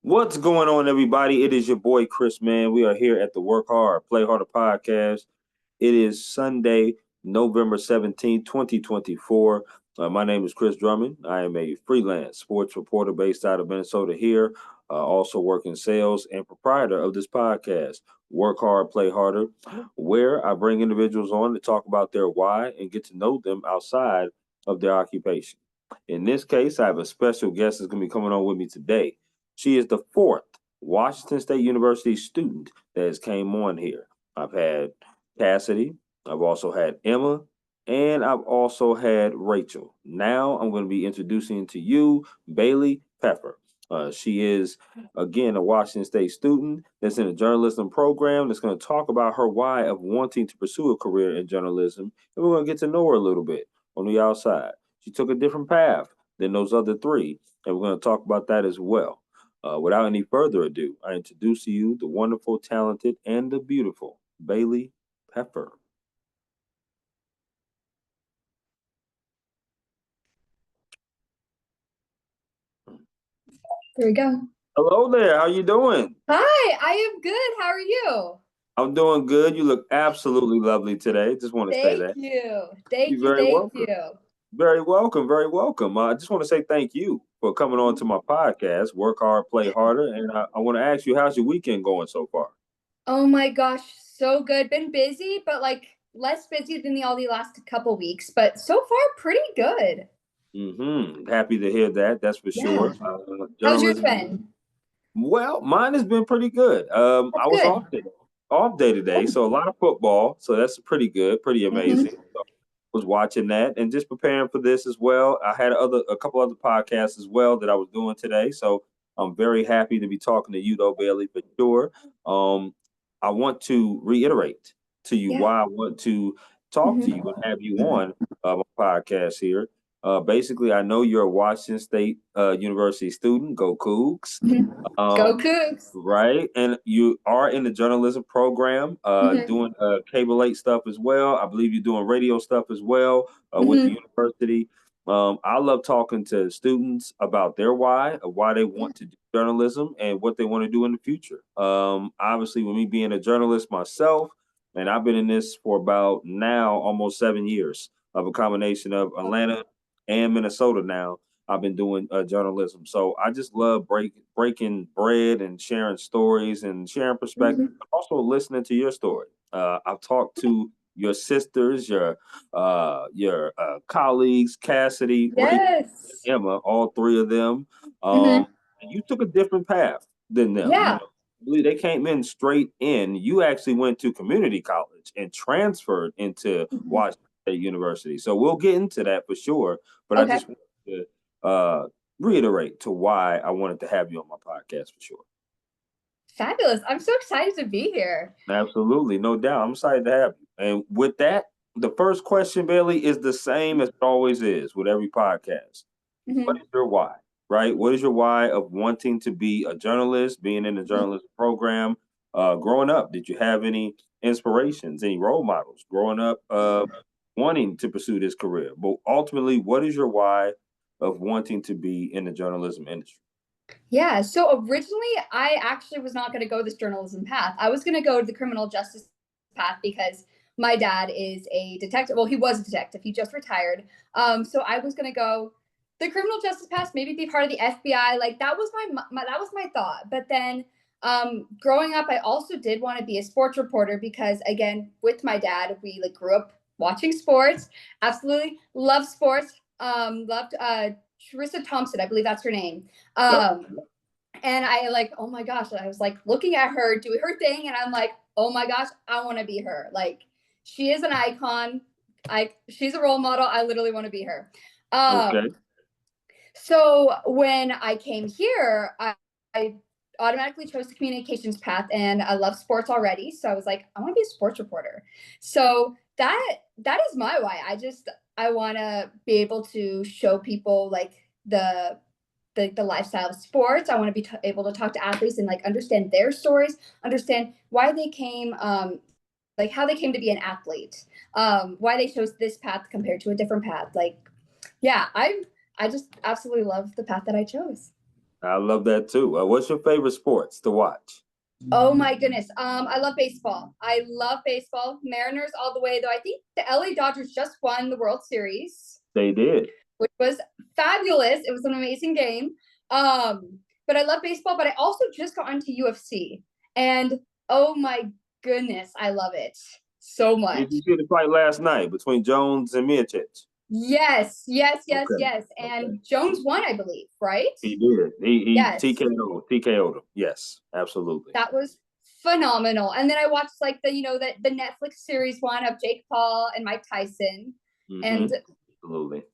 What's going on, everybody? It is your boy Chris, man. We are here at the Work Hard, Play Harder podcast. It is Sunday, November 17th, 2024. My name is Chris Drummond. I am a freelance sports reporter based out of Minnesota here, also work in sales and proprietor of this podcast, Work Hard, Play Harder, where I bring individuals on to talk about their why and get to know them outside of their occupation. In this case, I have a special guest that's going to be coming on with me today. She is the fourth Washington State University student that has came on here. I've had Cassidy, I've also had Emma, and I've also had Rachel. Now I'm going to be introducing to you Bailey Peffer. She is, again, a Washington State student that's in a journalism program that's going to talk about her why of wanting to pursue a career in journalism. And we're going to get to know her a little bit on the outside. She took a different path than those other three, and we're going to talk about that as well. Without any further ado, I introduce to you the wonderful, talented, and the beautiful Bailey Peffer. There we go. Hello there. How you doing? Hi, I am good. How are you? I'm doing good. You look absolutely lovely today. Just want to say Thank that. you. Thank You're you. very Thank welcome. you. Very welcome. Very welcome. I just want to say thank you for coming on to my podcast, Work Hard, Play Harder. And I want to ask you, how's your weekend going so far? Oh my gosh, so good. Been busy, but like less busy than all the last couple weeks, but so far pretty good. Happy to hear that. That's for Yeah. sure. How's yours Journalism. been? Well, mine has been pretty good. That's I was good. off day today, so a lot of football. So that's pretty good, pretty amazing. Mm-hmm. So was watching that and just preparing for this as well. I had a couple other podcasts as well that I was doing today. So I'm very happy to be talking to you though, Bailey, for sure. I want to reiterate to you Yeah. why I want to talk to you Mm-hmm. and have you on my podcast here. Basically, I know you're a Washington State University student. Go Cougs. Mm-hmm. Go Um, Cougs. right, and you are in the journalism program, Mm-hmm. doing cable 8 stuff as well. I believe you're doing radio stuff as well with the Mm-hmm. university. I love talking to students about their why, of why they Yeah. want to do journalism and what they want to do in the future. Obviously, with me being a journalist myself, and I've been in this for about now almost 7 years of a combination of Atlanta and Minnesota now. I've been doing journalism. So I just love breaking bread and sharing stories and sharing perspective, Mm-hmm. but also listening to your story. I've talked to your sisters, your colleagues, Cassidy, Rachel, Yes. and Emma, all three of them. Mm-hmm. And you took a different path than them. You Yeah. know, I believe they came in straight in. You actually went to community college and transferred into Mm-hmm. Washington State University. So we'll get into that for sure. But I Okay. just want to reiterate to why I wanted to have you on my podcast for sure. Fabulous. I'm so excited to be here. Absolutely, no doubt. I'm excited to have you. And with that, the first question, Bailey, is the same as it always is with every podcast. What Mm-hmm. is your why? Right? What is your why of wanting to be a journalist, being in the Mm-hmm. journalism program? Growing up, did you have any inspirations, any role models growing up wanting to pursue this career? But ultimately, what is your why of wanting to be in the journalism industry? Yeah, so originally I actually was not going to go this journalism path. I was going to go to the criminal justice path because my dad is a detective. Well, he was a detective. He just retired. So I was going to go the criminal justice path, maybe be part of the FBI. Like that was my that was my thought. But then growing up, I also did want to be a sports reporter because again, with my dad, we like grew up watching sports. Absolutely love sports. Loved Charissa Thompson, I believe that's her name. Yep. Um, and I like, oh my gosh, I was like looking at her doing her thing, and I'm like, oh my gosh, I want to be her. Like, she is an icon. She's a role model. I literally want to be her. Okay. So when I came here, I automatically chose the communications path, and I love sports already. So I was like, I want to be a sports reporter. So that is my why. I want to be able to show people like the lifestyle of sports. I want to be able to talk to athletes and like understand their stories, understand why they came, like how they came to be an athlete, why they chose this path compared to a different path. Like, yeah, I just absolutely love the path that I chose. I love that too. What's your favorite sports to watch? Oh my goodness. I love baseball. I love baseball. Mariners all the way, though. I think the LA Dodgers just won the World Series, They did. which was fabulous. It was an amazing game. But I love baseball, but I also just got into UFC. And oh my goodness, I love it so Did much. you see the fight last night between Jones and Miocic? Yes, yes, yes, Okay. yes. Okay. And Jones won, I believe, right? He did. He Yes. TKO'd him. Yes, absolutely. That was phenomenal. And then I watched like the Netflix series one of Jake Paul and Mike Tyson. And Absolutely.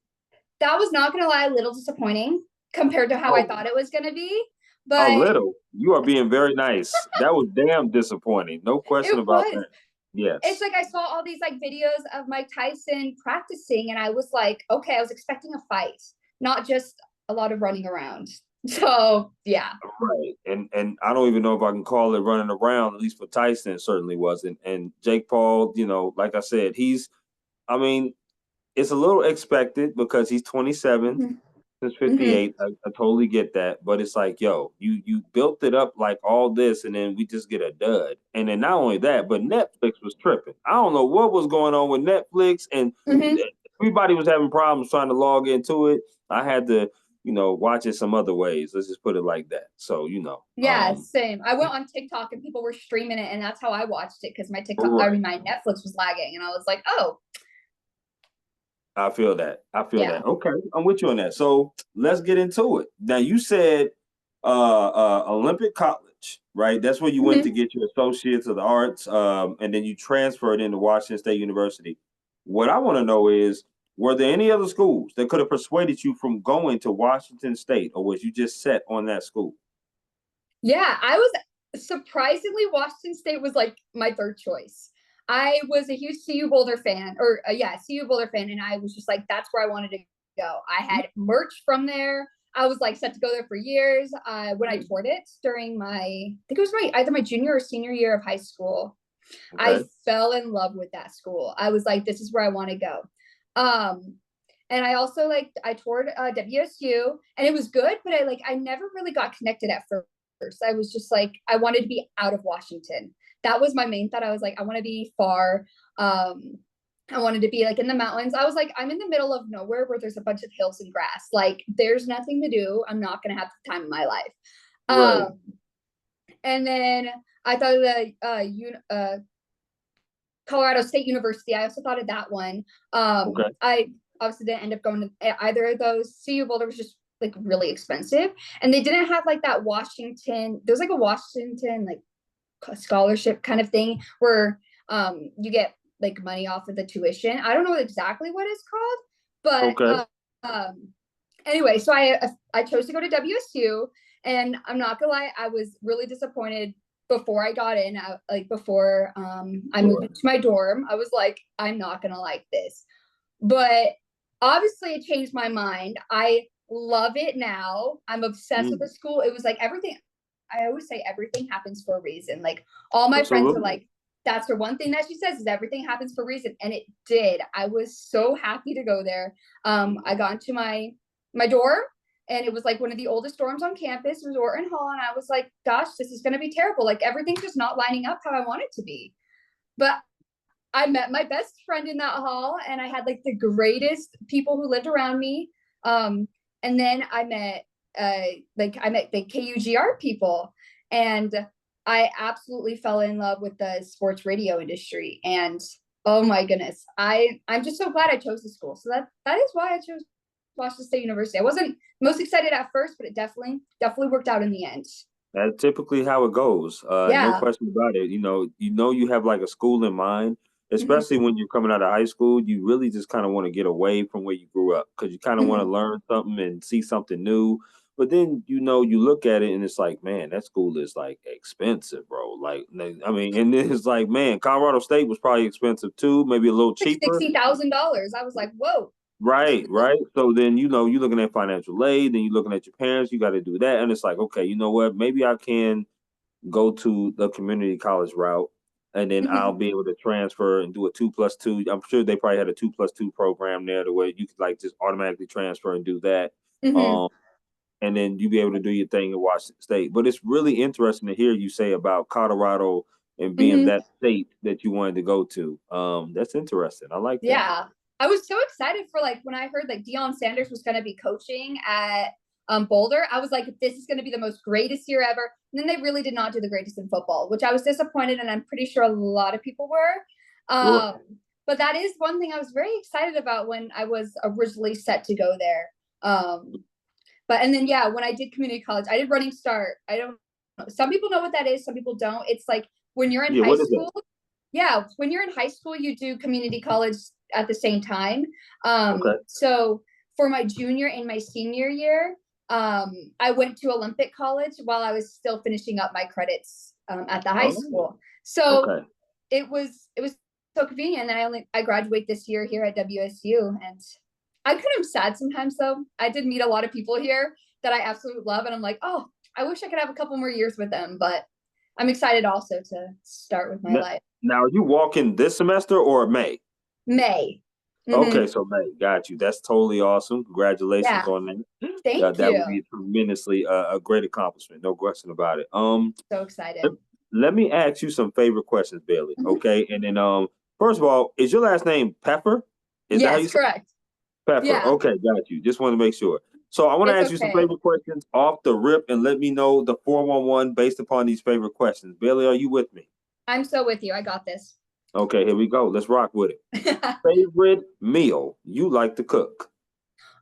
that was, not gonna lie, a little disappointing compared to how I thought it was gonna be. A But little. You are being very nice. That was damn disappointing. No question it about was. that. Yes. It's like I saw all these like videos of Mike Tyson practicing, and I was like, okay, I was expecting a fight, not just a lot of running around. So yeah. Right. And I don't even know if I can call it running around, at least for Tyson, it certainly wasn't. And Jake Paul, like I said, I mean, it's a little expected because he's 27 Mhm. since Mhm. 58. I totally get that. But it's like, yo, you built it up like all this, and then we just get a dud. And then not only that, but Netflix was tripping. I don't know what was going on with Netflix, and Mhm. everybody was having problems trying to log into it. I had to, watch it some other ways. Let's just put it like that. So, Yeah, same. I went on TikTok and people were streaming it, and that's how I watched it because right. my Netflix was lagging, and I was like, oh, I feel that. I feel yeah. that. Okay, I'm with you on that. So let's get into it. Now you said Olympic College, right? That's where you went to Mhm. get your associates of the arts, and then you transferred into Washington State University. What I want to know is, were there any other schools that could have persuaded you from going to Washington State, or was you just set on that school? Yeah, I was surprisingly Washington State was like my third choice. I was a huge CU Boulder fan, or yeah, CU Boulder fan, and I was just like, that's where I wanted to go. I had merch from there. I was like set to go there for years. When I toured it during I think it was either my junior or senior year of high school, I Okay. fell in love with that school. I was like, this is where I want to go. Um, and I also I toured WSU, and it was good, but I never really got connected at first. I was just like, I wanted to be out of Washington. That was my main thought. I was like, I want to be far. I wanted to be like in the mountains. I was like, I'm in the middle of nowhere where there's a bunch of hills and grass. Like, there's nothing to do. I'm not gonna have the time of my life. Right. And then I thought of the Colorado State University. I also thought of that one. Okay. I obviously didn't end up going to either of those. CU Boulder was just like really expensive, and they didn't have like that Washington. There's like a Washington like scholarship kind of thing where you get like money off of the tuition. I don't know exactly what it's called, but Okay. anyway, so I chose to go to WSU, and I'm not gonna lie, I was really disappointed before I got in. Before I moved into my dorm, I was like, I'm not gonna like this, but obviously it changed my mind. I love it now. I'm obsessed with the school. It was like everything. I always say everything happens for a reason. Like all my friends are Absolutely. like, that's her one thing that she says is everything happens for a reason, and it did. I was so happy to go there. I got into my dorm, and it was like one of the oldest dorms on campus. It was Orton Hall, and I was like, gosh, this is going to be terrible. Like everything's just not lining up how I want it to be. But I met my best friend in that hall, and I had like the greatest people who lived around me. And then I met the KUGR people, and I absolutely fell in love with the sports radio industry. And oh my goodness, I'm just so glad I chose the school. So that is why I chose Washington State University. I wasn't most excited at first, but it definitely worked out in the end. That's typically how it goes. No Yeah. question about it. You have like a school in mind, Mhm. especially when you're coming out of high school. You really just kind of want to get away from where you grew up because you kind of want to Mhm. learn something and see something new. But then you look at it and it's like, man, that school is like expensive, bro. Like, I mean, and then it's like, man, Colorado State was probably expensive too, maybe a little Like cheaper. $60,000. I was like, whoa. Right, right. So then you're looking at financial aid, then you're looking at your parents. You got to do that, and it's like, okay, you know what? Maybe I can go to the community college route, and then I'll Mhm. be able to transfer and do a 2+2. I'm sure they probably had a 2+2 program there, the way you could like just automatically transfer and do that. Mhm. Um, and then you be able to do your thing in Washington State. But it's really interesting to hear you say about Colorado and being that state that you wanted to go to. That's interesting. I like that. Yeah. I was so excited for like when I heard like Deion Sanders was going to be coaching at Boulder. I was like, this is going to be the most greatest year ever. And then they really did not do the greatest in football, which I was disappointed, and I'm pretty sure a lot of people were. Sure. But that is one thing I was very excited about when I was originally set to go there. And then when I did community college, I did Running Start. I don't know. Some people know what that is. Some people don't. It's like when you're in high school. Yeah, when you're in high school, you do community college at the same time. So for my junior and my senior year, I went to Olympic College while I was still finishing up my credits at the high school. So it was so convenient. And then I graduate this year here at WSU, and I kind of sad sometimes though. I did meet a lot of people here that I absolutely love, and I'm like, oh, I wish I could have a couple more years with them, but I'm excited also to start with my life. Now, are you walking this semester or May? May. Okay, so May. Got you. That's totally awesome. Congratulations on that. Thank you. That would be tremendously a great accomplishment. No question about it. So excited. Let me ask you some favorite questions, Bailey. Okay, and then first of all, is your last name Peffer? Is that how you say correct. Peffer. Yeah. Okay, got you. Just want to make sure. So I want to ask you some favorite questions off the rip, and let me know the 411 based upon these favorite questions. Bailey, are you with me? I'm so with you. I got this. Okay, here we go. Let's rock with it. Favorite meal you like to cook?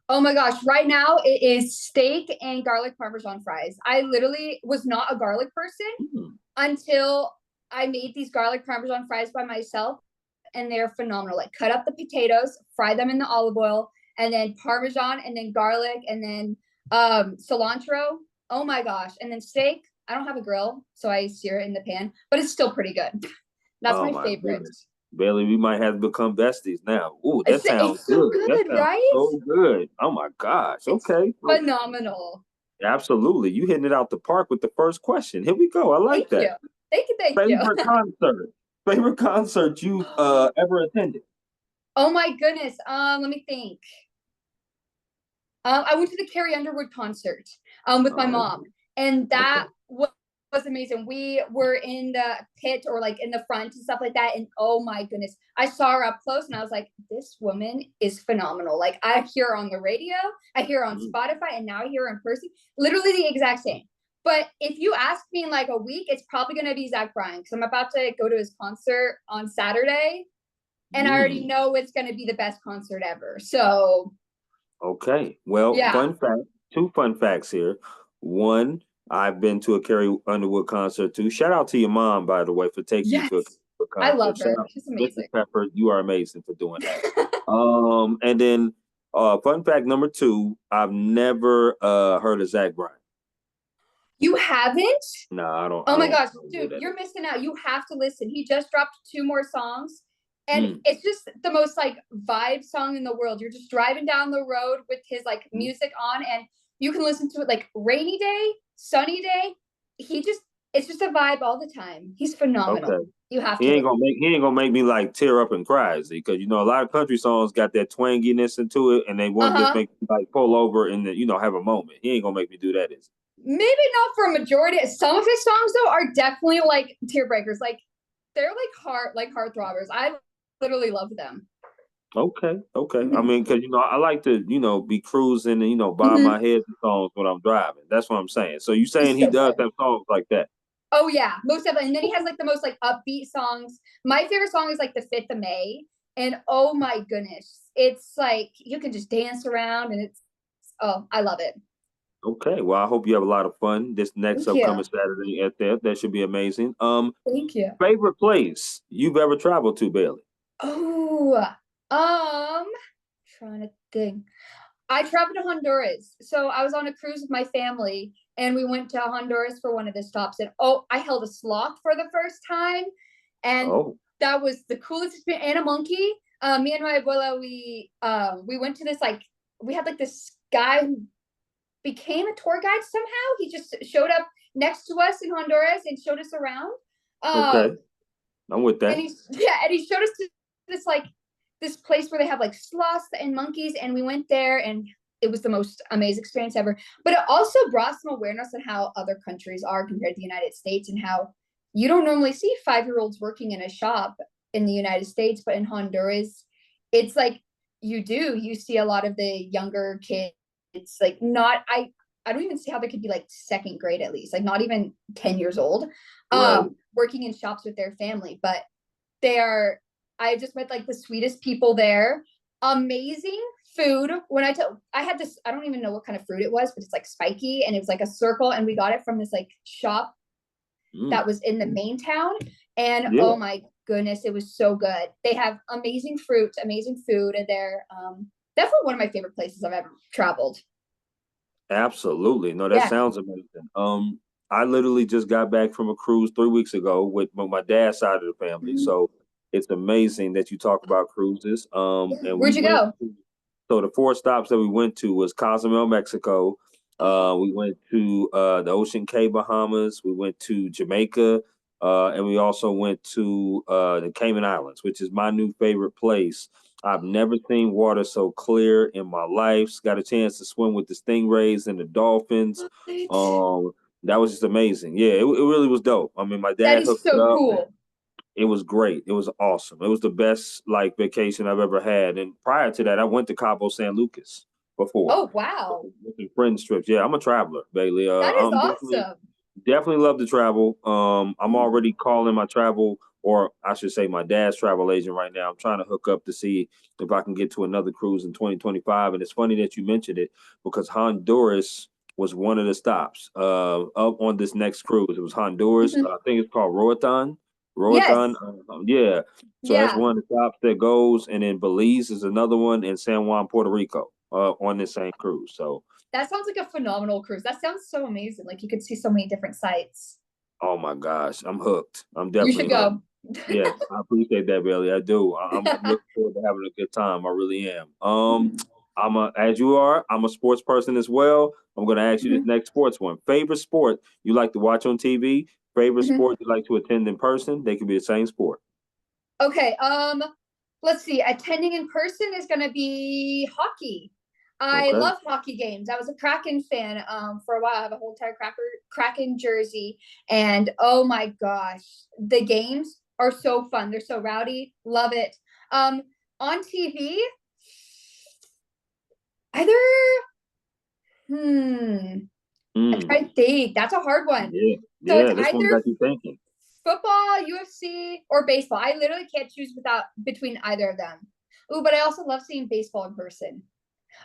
Oh my gosh. Right now it is steak and garlic Parmesan fries. I literally was not a garlic person until I made these garlic Parmesan fries by myself, and they're phenomenal. Like, cut up the potatoes, fry them in the olive oil, and then Parmesan, and then garlic, and then cilantro. Oh my gosh. And then steak. I don't have a grill, so I sear it in the pan, but it's still pretty good. That's my favorite. Goodness. Bailey, we might have to become besties now. Ooh, that sounds it's so good, right? So good. Oh my gosh. Okay. Phenomenal. Absolutely. You hitting it out the park with the first question. Here we go. I like that. Thank you. Favorite concert you've ever attended? Oh my goodness. Let me think. I went to the Carrie Underwood concert with my mom, and that was amazing. We were in the pit, or like in the front and stuff like that, and oh my goodness, I saw her up close, and I was like, this woman is phenomenal. Like, I hear her on the radio, I hear her on Spotify, and now I hear her in person. Literally the exact same. But if you ask me in like a week, it's probably going to be Zach Bryan, because I'm about to go to his concert on Saturday, and I already know it's going to be the best concert ever. So okay, well, fun fact, 2 fun facts here. One, I've been to a Carrie Underwood concert too. Shout out to your mom, by the way, for taking you to a concert. I love her. She's amazing. Mrs. Pepper, you are amazing for doing that. And then fun fact number 2, I've never heard of Zach Bryan. You haven't? No, I don't. Oh my gosh, dude, you're missing out. You have to listen. He just dropped 2 more songs, and it's just the most like vibe song in the world. You're just driving down the road with his like music on, and you can listen to it like rainy day, sunny day. It's just a vibe all the time. He's phenomenal. Okay. You have to. He ain't gonna make me like tear up and cry, because a lot of country songs got that twanginess into it, and they want to just make me like pull over and have a moment. He ain't gonna make me do that, is he? Maybe not for a majority. Some of his songs though are definitely like tear breakers. Like, they're like heart throbbers. I literally love them. Okay. I mean, because I like to be cruising and bob my head to songs when I'm driving. That's what I'm saying. So you saying he does have songs like that? Oh yeah, most definitely. And then he has like the most like upbeat songs. My favorite song is like the 5th of May, and oh my goodness, it's like you can just dance around, and I love it. Okay, well, I hope you have a lot of fun this next upcoming Saturday at that. That should be amazing. Thank you. Favorite place you've ever traveled to, Bailey? Oh, trying to think. I traveled to Honduras. So I was on a cruise with my family, and we went to Honduras for one of the stops. And I held a sloth for the first time, and that was the coolest experience. And a monkey. Me and my abuela, we went to this we had this guy who became a tour guide somehow. He just showed up next to us in Honduras and showed us around. Okay, I'm with that. And he showed us to this place where they have sloths and monkeys, and we went there, and it was the most amazing experience ever. But it also brought some awareness on how other countries are compared to the United States, and how you don't normally see 5-year-olds working in a shop in the United States, but in Honduras, it's like you see a lot of the younger kids. It's like not I don't even see how they could be like second grade at least, like not even 10 years old, Right. working in shops with their family. But they are, I just met like the sweetest people there. Amazing food. I had this, I don't even know what kind of fruit it was, but it's like spiky and it was like a circle, and we got it from this like shop that was in the main town. And Yeah. oh my goodness, it was so good. They have amazing fruit, amazing food, and they're definitely one of my favorite places I've ever traveled. Absolutely. No, that Yeah. sounds amazing. I literally just got back from a cruise 3 weeks ago with my dad's side of the family. Mhm. So it's amazing that you talk about cruises. And we Where'd you went go? so the 4 stops that we went to was Cozumel, Mexico. We went to the Ocean Cay, Bahamas. We went to Jamaica, and we also went to the Cayman Islands, which is my new favorite place. I've never seen water so clear in my life. Got a chance to swim with the stingrays and the dolphins. Um, that was just amazing. Yeah, it really was dope. I mean, my That dad is hooked it so up. cool. It was great. It was awesome. It was the best like vacation I've ever had. And prior to that, I went to Cabo San Lucas before Oh, wow. with the friends trips. Yeah, I'm a traveler, Bailey. That is I'm definitely awesome. definitely love to travel. I'm already calling my travel, or I should say, my dad's travel agent right now. I'm trying to hook up to see if I can get to another cruise in 2025. And it's funny that you mentioned it because Honduras was one of the stops up on this next cruise. It was Honduras. Mhm. I think it's called Roatan. Roatan. Yes. Yeah. So that's Yeah. one of the stops that goes, and then Belize is another one, and San Juan, Puerto Rico, on this same cruise. So That sounds like a phenomenal cruise. That sounds so amazing. Like you could see so many different sites. oh my gosh, I'm hooked. I'm You should definitely hooked. go. Yes, I appreciate that, Bailey. I do. I'm looking forward to having a good time. I really am. I'm a as you are. I'm a sports person as well. I'm going to ask you this Mhm. next sports one. Favorite sport you like to watch on TV? Favorite Mhm. sport you like to attend in person? They can be the same sport. Okay. Let's see. Attending in person is going to be hockey. I Okay. love hockey games. I was a Kraken fan for a while. I have a whole entire Kraken jersey, and oh my gosh, the games are so fun. They're so rowdy. Love it. Um, on TV, either I Mm, try to think. That's a hard one. yeah, So it's yeah. This one either got you thinking. football, UFC, or baseball. I literally can't choose without between either of them. Ooh, but I also love seeing baseball in person.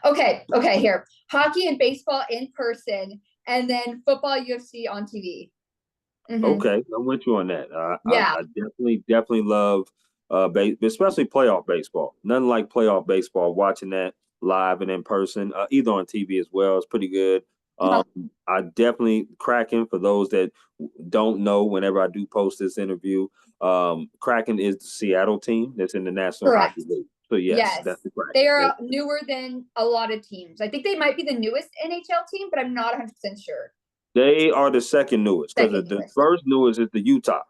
Okay, here. Hockey and baseball in person, and then football, UFC on TV. Okay, I'm with you on that. Yeah. I definitely love especially playoff baseball. Nothing like playoff baseball. Watching that live and in person, either on TV as well, is pretty good. Uh-huh. I definitely Kraken for those that don't know. Whenever I do post this interview, Kraken is the Seattle team that's in the National Hockey Correct. League. So yes, Yes. that's the They Kraken. are newer than a lot of teams. I think they might be the newest NHL team, but I'm not 100% sure. They are the second newest because Second the newest. first newest is the Utah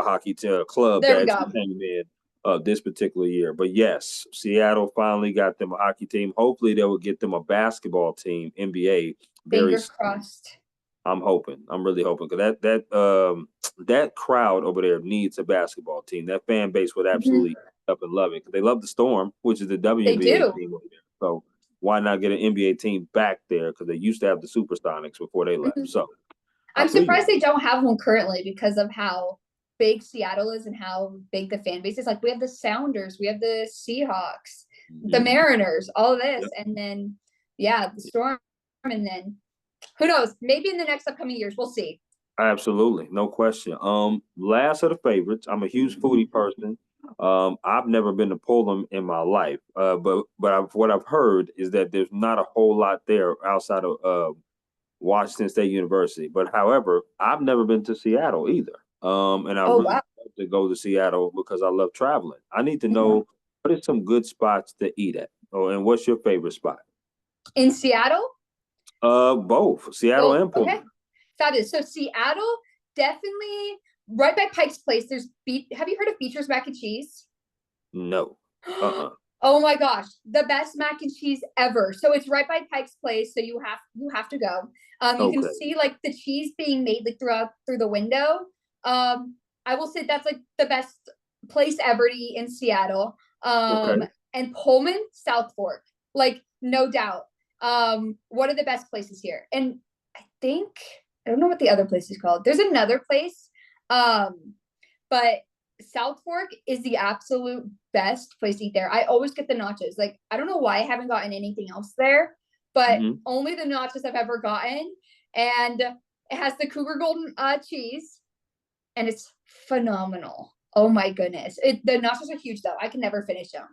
hockey club There that we actually go. came in this particular year. But yes, Seattle finally got them a hockey team. Hopefully, they will get them a basketball team, NBA, very Fingers soon. crossed. I'm hoping. I'm really hoping because that crowd over there needs a basketball team. That fan base would Mhm. absolutely up and love it because they love the Storm, which is the They WNBA do. team over there. So why not get an NBA team back there? Because they used to have the Supersonics before they left. Mhm. So I I'm feel you. surprised they don't have one currently because of how big Seattle is and how big the fan base is. Like we have the Sounders, we have the Seahawks, the Mm-hmm. Mariners, all of this, Yep. and then yeah, the Storm, and then who knows? Maybe in the next upcoming years, we'll see. Absolutely, no question. Last of the favorites. I'm a huge foodie person. I've never been to Poland in my life, but what I've heard is that there's not a whole lot there outside of Washington State University. But however, I've never been to Seattle either. And I Oh really wow! love to go to Seattle because I love traveling. I need to Mhm. know what are some good spots to eat at. Oh, and what's your favorite spot? In Seattle, Both Seattle both and okay. Portland. Fabulous. So Seattle, definitely right by Pike's Place. There's Have you heard of Beecher's mac and cheese? No. Uh-uh. Oh my gosh, the best mac and cheese ever. So it's right by Pike's Place, so you have to go. You can Okay. see like the cheese being made like through the window. I will say that's like the best place ever to eat in Seattle. Okay. And Pullman, South Fork, like no doubt. One of the best places here. And I don't know what the other place is called. There's another place, but South Fork is the absolute best place to eat there. I always get the nachos. Like, I don't know why I haven't gotten anything else there, but only the nachos I've ever gotten. And it has the Cougar Golden cheese, and it's phenomenal. Oh my goodness. The nachos are huge though. I can never finish them.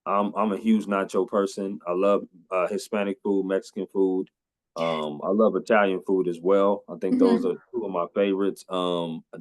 I'm a huge nacho person. I love Hispanic food, Mexican food. I love Italian food as well. I think those are two of my favorites.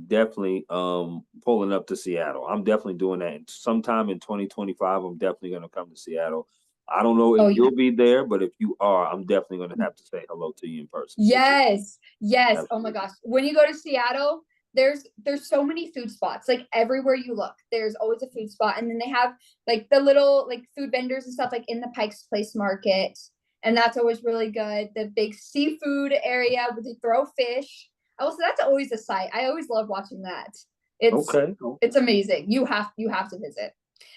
Definitely pulling up to Seattle. I'm definitely doing that. Sometime in 2025, I'm definitely going to come to Seattle. I don't know if you'll be there, but if you are, I'm definitely going to have to say hello to you in person. Yes. Yes. Absolutely. Oh my gosh. When you go to Seattle, there's so many food spots. Like everywhere you look, there's always a food spot. And then they have like the little like food vendors and stuff like in the Pike's Place Market. And that's always really good. The big seafood area where they throw fish. Also, that's always a sight. I always love watching that. It's amazing. You have to visit.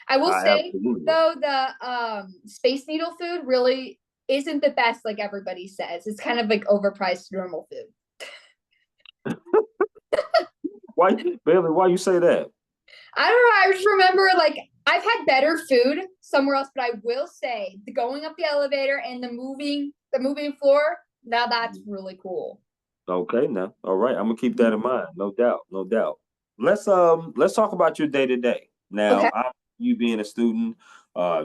I will say though, the Space Needle food really isn't the best like everybody says. It's kind of like overpriced normal food. Why, Bailey? Why you say that? I don't know. I just remember like I've had better food somewhere else, but I will say the going up the elevator and the moving floor, now that's really cool. Okay, now, all right. I'm gonna keep that in mind. No doubt, no doubt. Let's talk about your day to day. Okay. Now, you being a student,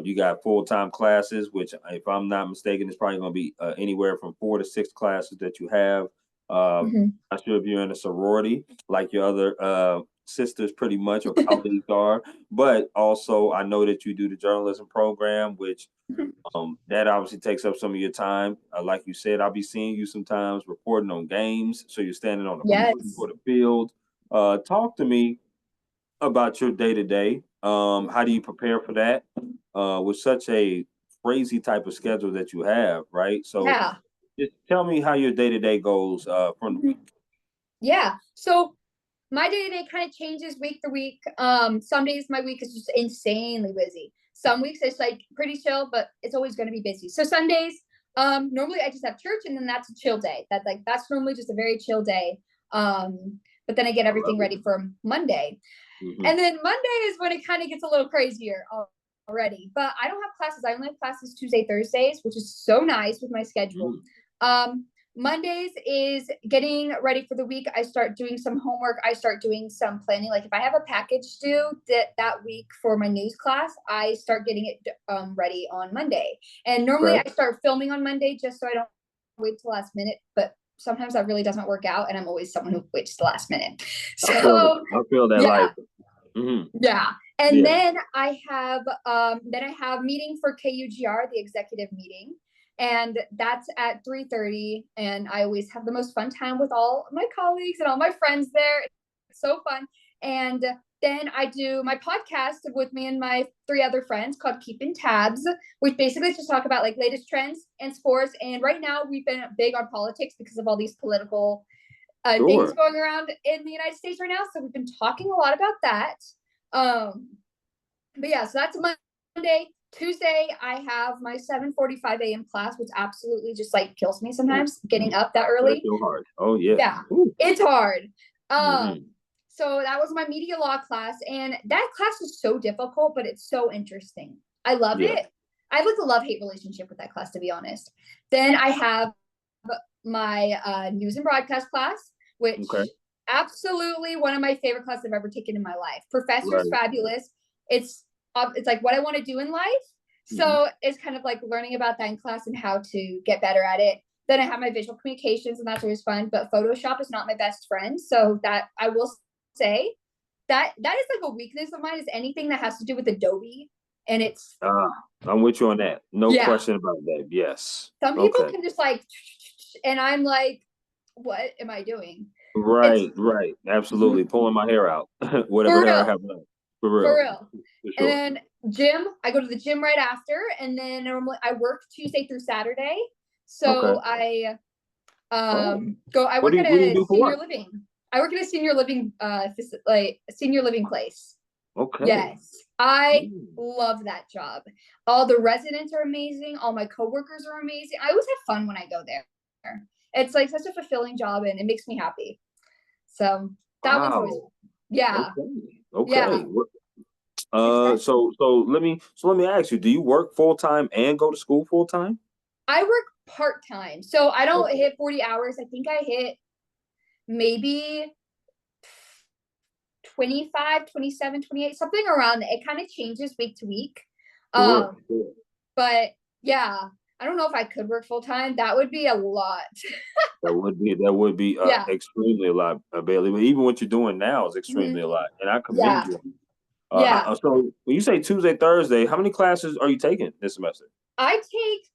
you got full-time classes, which, if I'm not mistaken, is probably gonna be anywhere from 4 to 6 classes that you have. Not sure if you're in a sorority like your other sisters, pretty much, or colleagues are, but also I know that you do the journalism program, which that obviously takes up some of your time. Like you said, I'll be seeing you sometimes reporting on games. So you're standing on the court Yes. for the field. Talk to me about your day to day. How do you prepare for that with such a crazy type of schedule that you have, right? So Yeah. just tell me how your day to day goes from the week. Yeah. So my day to day kind of changes week to week. Some days my week is just insanely busy. Some weeks it's like pretty chill, but it's always going to be busy. So Sundays, normally I just have church, and then that's a chill day. That's normally just a very chill day. But then I get everything ready for Monday, and then Monday is when it kind of gets a little crazier already. But I don't have classes. I only have classes Tuesday, Thursdays, which is so nice with my schedule. Mondays is getting ready for the week. I start doing some homework. I start doing some planning. Like if I have a package due that week for my news class, I start getting it ready on Monday. And normally I start filming on Monday just so I don't wait till the last minute. But sometimes that really doesn't work out, and I'm always someone who waits to the last minute. So I feel that life. Yeah. And then I have meeting for KUGR, the executive meeting. And that's at 3:30. And I always have the most fun time with all my colleagues and all my friends there. It's so fun. And then I do my podcast with me and my 3 other friends called Keeping Tabs, which basically just talk about like latest trends and sports. And right now we've been big on politics because of all these political things going around in the United States right now. So we've been talking a lot about that. But yeah, so that's Monday. Tuesday, I have my 7:45 a.m. class, which absolutely just like kills me sometimes getting up that early. That's so hard. Oh yeah. Yeah, it's hard. So that was my media law class, and that class is so difficult, but it's so interesting. I love it. I have like a love-hate relationship with that class, to be honest. Then I have my news and broadcast class, which absolutely one of my favorite classes I've ever taken in my life. Professor's fabulous. It's like what I want to do in life. So it's kind of like learning about that in class and how to get better at it. Then I have my visual communications, and that's always fun. But Photoshop is not my best friend. So that I will say that is like a weakness of mine, is anything that has to do with Adobe. And it's I'm with you on that. No question about that. Yes. Some people can just like, and I'm like, what am I doing? Right. Absolutely. Pulling my hair out. Whatever hair I have left. For real. For real. For And sure. then gym, I go to the gym right after, and then normally I work Tuesday through Saturday. So I go. I What work do at you a do for senior work? living. I work at a senior living, like a senior living place. Okay. Yes, I love that job. All the residents are amazing. All my coworkers are amazing. I always have fun when I go there. It's like such a fulfilling job, and it makes me happy. So that one's always, Wow. yeah, Okay. yeah. It's exciting. So let me ask you, do you work full time and go to school full time? I work part time, so I don't Okay. hit 40 hours. I think I hit maybe 25, 27, 28, something around that. It kind of changes week to week. Sure. But yeah, I don't know if I could work full time. That would be a lot. That would be Yeah. extremely a lot, Bailey. But even what you're doing now is extremely a lot, and I commend Yeah. you. Yeah. So when you say Tuesday, Thursday, how many classes are you taking this semester? I take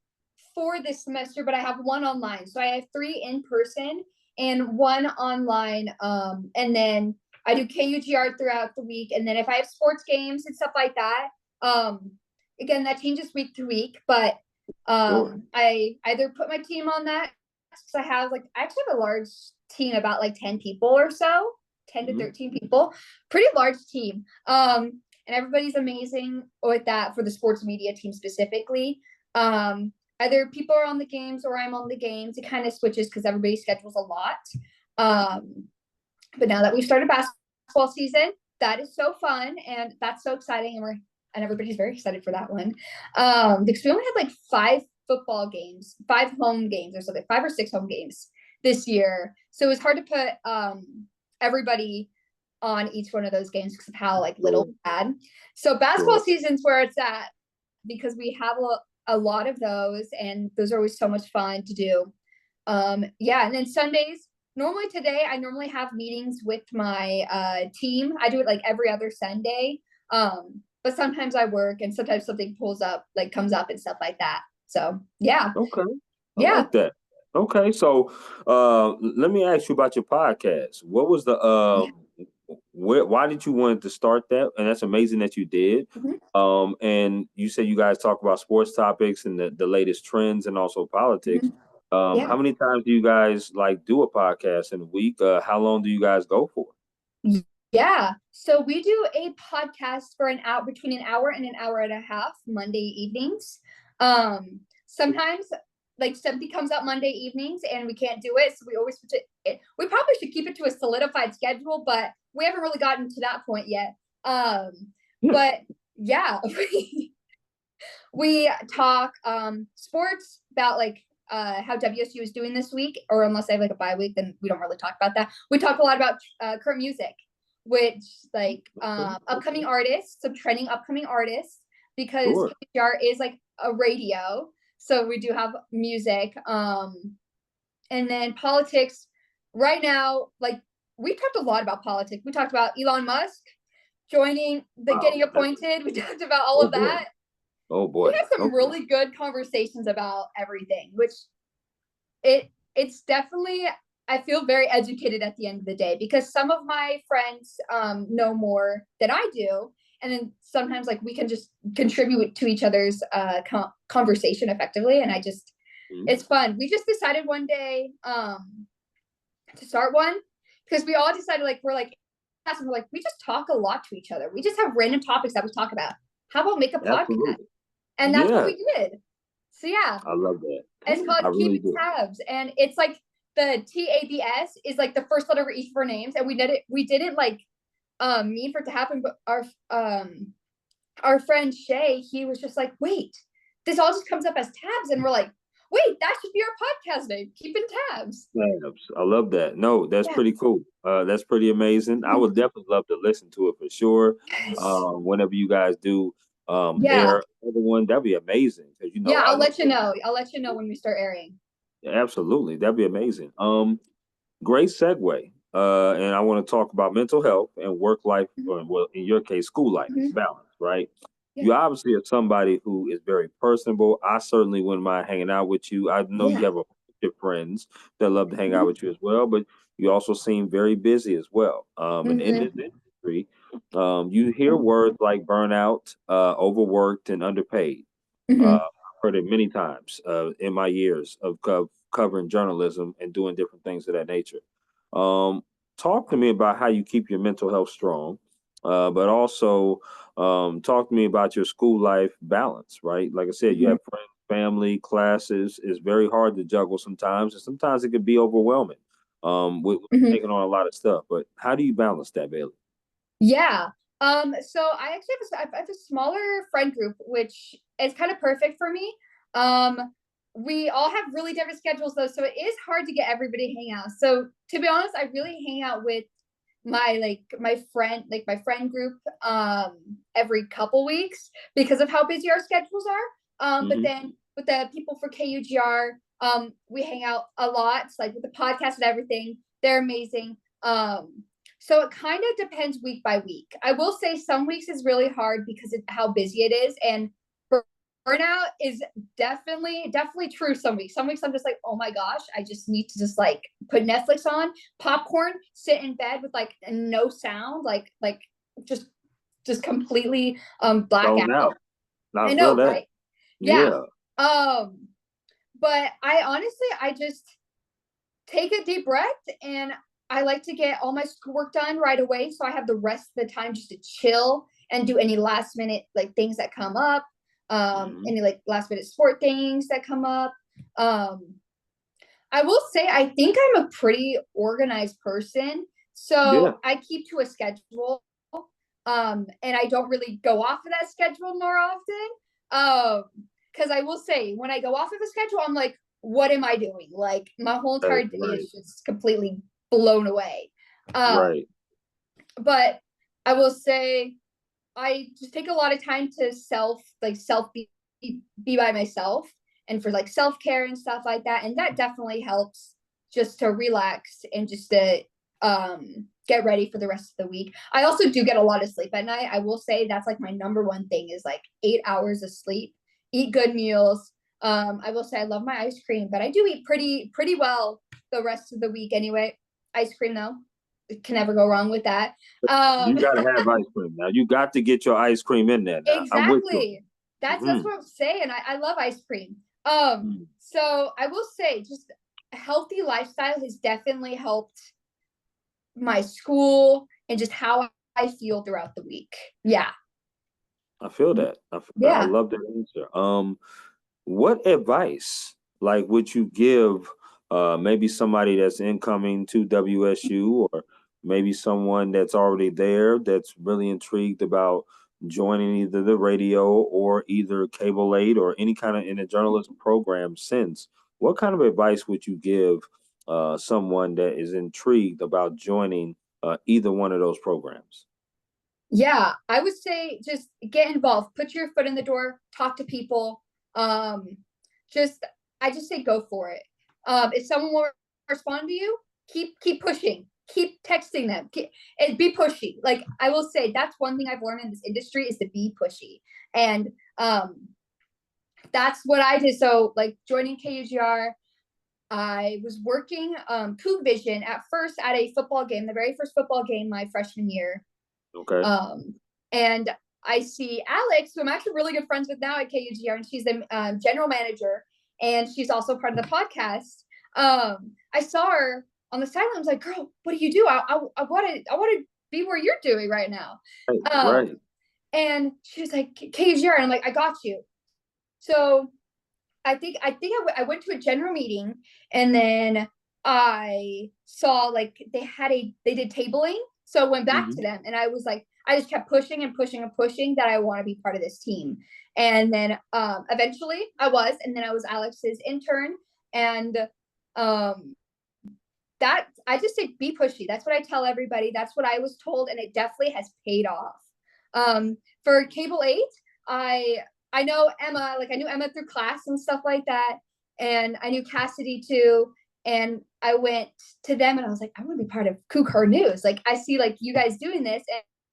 4 this semester, but I have 1 online. So I have 3 in person and 1 online. And then I do KUGR throughout the week. And then if I have sports games and stuff like that, again, that changes week to week. But Sure. I either put my team on that because I actually have a large team, about like 10 people or so, 10 to 13 people, pretty large team. And everybody's amazing with that for the sports media team specifically. Either people are on the games or I'm on the games. It kind of switches because everybody schedules a lot. But now that we've started basketball season, that is so fun and that's so exciting, and everybody's very excited for that one. Because we only had like 5 football games, 5 home games or something, 5 or 6 home games this year. So it was hard to put everybody on each one of those games because of how like little we had. So basketball season's where it's at because we have a lot of those, and those are always so much fun to do. Yeah, and then Sundays, normally today I normally have meetings with my team. I do it like every other Sunday. But sometimes I work and sometimes something comes up and stuff like that. So yeah. Okay. I Yeah. like that. Okay. So let me ask you about your podcast. What was the why did you want to start that? And that's amazing that you did. And you said you guys talk about sports topics and the latest trends and also politics. Yeah. How many times do you guys like do a podcast in a week? How long do you guys go for? Yeah. So we do a podcast for an hour, between an hour and an hour and a half, Monday evenings. Sometimes like something comes up Monday evenings and we can't do it. So we always switch it. We probably should keep it to a solidified schedule, but we haven't really gotten to that point yet. But yeah, we talk sports about like how WSU is doing this week, or unless I have like a bye week, then we don't really talk about that. We talk a lot about current music, which like upcoming artists, some trending upcoming artists, because KPR is like a radio. So we do have music. And then politics right now, like we talked a lot about politics. We talked about Elon Musk joining getting appointed. We talked about all of that. Oh boy. We had some really good conversations about everything, which it's definitely, I feel very educated at the end of the day because some of my friends know more than I do. And then sometimes like we can just contribute to each other's conversation effectively. And it's fun. We just decided one day to start one because we all decided we're like, we just talk a lot to each other. We just have random topics that we talk about. How about make a podcast? And that's what we did. So yeah. I love that. It's called Keeping Tabs. And it's like the TABS is like the first letter of each of our names. And we didn't like mean for it to happen, but our friend Shay, he was just like, wait, this all just comes up as tabs. And we're like, wait, that should be our podcast name, Keeping Tabs. I love that. No, that's pretty cool. That's pretty amazing. I would definitely love to listen to it for sure. Whenever you guys do air another one, that'd be amazing. Yeah, I'll let you know. I'll let you know when we start airing. Absolutely. That'd be amazing. Great segue. And I want to talk about mental health and work life, well, in your case, school life balance, right? You obviously are somebody who is very personable. I certainly wouldn't mind hanging out with you. I know you have a bunch of friends that love to hang out with you as well, but you also seem very busy as well. And in this industry, You hear words like burnout, overworked, and underpaid. Hmm. I've heard it many times in my years of covering journalism and doing different things of that nature. Um, Talk to me about how you keep your mental health strong, but also talk to me about your school life balance, right? Like I said, you Hmm. have friends, family, classes. It's very hard to juggle sometimes, and sometimes it can be overwhelming with Hmm. taking on a lot of stuff. But how do you balance that, Bailey? Yeah. So I actually I have a smaller friend group, which is kind of perfect for me. We all have really different schedules though, so it is hard to get everybody to hang out. So to be honest, I really hang out with my friend group every couple weeks because of how busy our schedules are. But Hmm. then with the people for KUGR, we hang out a lot, like with the podcast and everything. They're amazing. So it kind of depends week by week. I will say some weeks is really hard because of how busy it is, and burnout is definitely true. Some weeks I'm just like, oh my gosh, I just need to just like put Netflix on, popcorn, sit in bed with like no sound, like just completely black Zone out. out. I I feel know, that. right? Yeah. Yeah. But I honestly I just take a deep breath, and I like to get all my schoolwork done right away so I have the rest of the time just to chill and do any last minute like things that come up, Hmm. any like last minute sport things that come up. um I will say I think I'm a pretty organized person, Yeah. so I keep to a schedule, and I don't really go off of that schedule more often. Because I will say when I go off of a schedule, I'm like, what am I doing? Like my whole Right. entire day Right. is just completely blown away. Right. But I will say I just take a lot of time to self be by myself, and for like self-care and stuff like that, and that definitely helps just to relax and just to get ready for the rest of the week. I also do get a lot of sleep at night. I will say that's like my number one thing is like 8 hours of sleep, eat good meals. I will say I love my ice cream, but I do eat pretty well the rest of the week anyway. Ice cream though, can never go wrong with that. You um got to have ice cream now. You got to get your ice cream in there now. I'm with you. Exactly. That's Hmm. what I'm saying. I love ice cream. Hmm. So I will say just a healthy lifestyle has definitely helped my school and just how I feel throughout the week. Yeah. I feel that. I feel that. I Yeah. love that answer. What advice, like, would you give maybe somebody that's incoming to WSU, or maybe someone that's already there that's really intrigued about joining either the radio or either cable eight or any kind of in a journalism program since? What kind of advice would you give someone that is intrigued about joining either one of those programs? Yeah. I would say just get involved, put your foot in the door, talk to people. Um, just I just say go for it. If someone will respond to you, keep pushing, keep texting them, and be pushy. Like I will say that's one thing I've learned in this industry is to be pushy. And that's what I did. So like joining KUGR, I was working Coug Vision at first at a football game, the very first football game my freshman year. Okay. Um, and I see Alex, who I'm actually really good friends with now at KUGR, and she's the general manager, and she's also part of the podcast. I saw her on the sideline. I was like, "Girl, what do you do? I want to be where you're doing right now." Right. Um, Right. and she was like, "KUGR," and I'm like, "I got you." So I went to a general meeting, and then I saw like they did tabling. So I went back to Hmm. them, and I was like, I just kept pushing and pushing and pushing that I want to be part of this team. And then eventually I was, and then I was Alex's intern. And um that I just say be pushy. That's what I tell everybody. That's what I was told, and it definitely has paid off. For Cable 8, I I know Emma, like I knew Emma through class and stuff like that, and I knew Cassidy too. And I went to them, and I was like, I want to be part of KuCar News. Like I see like you guys doing this,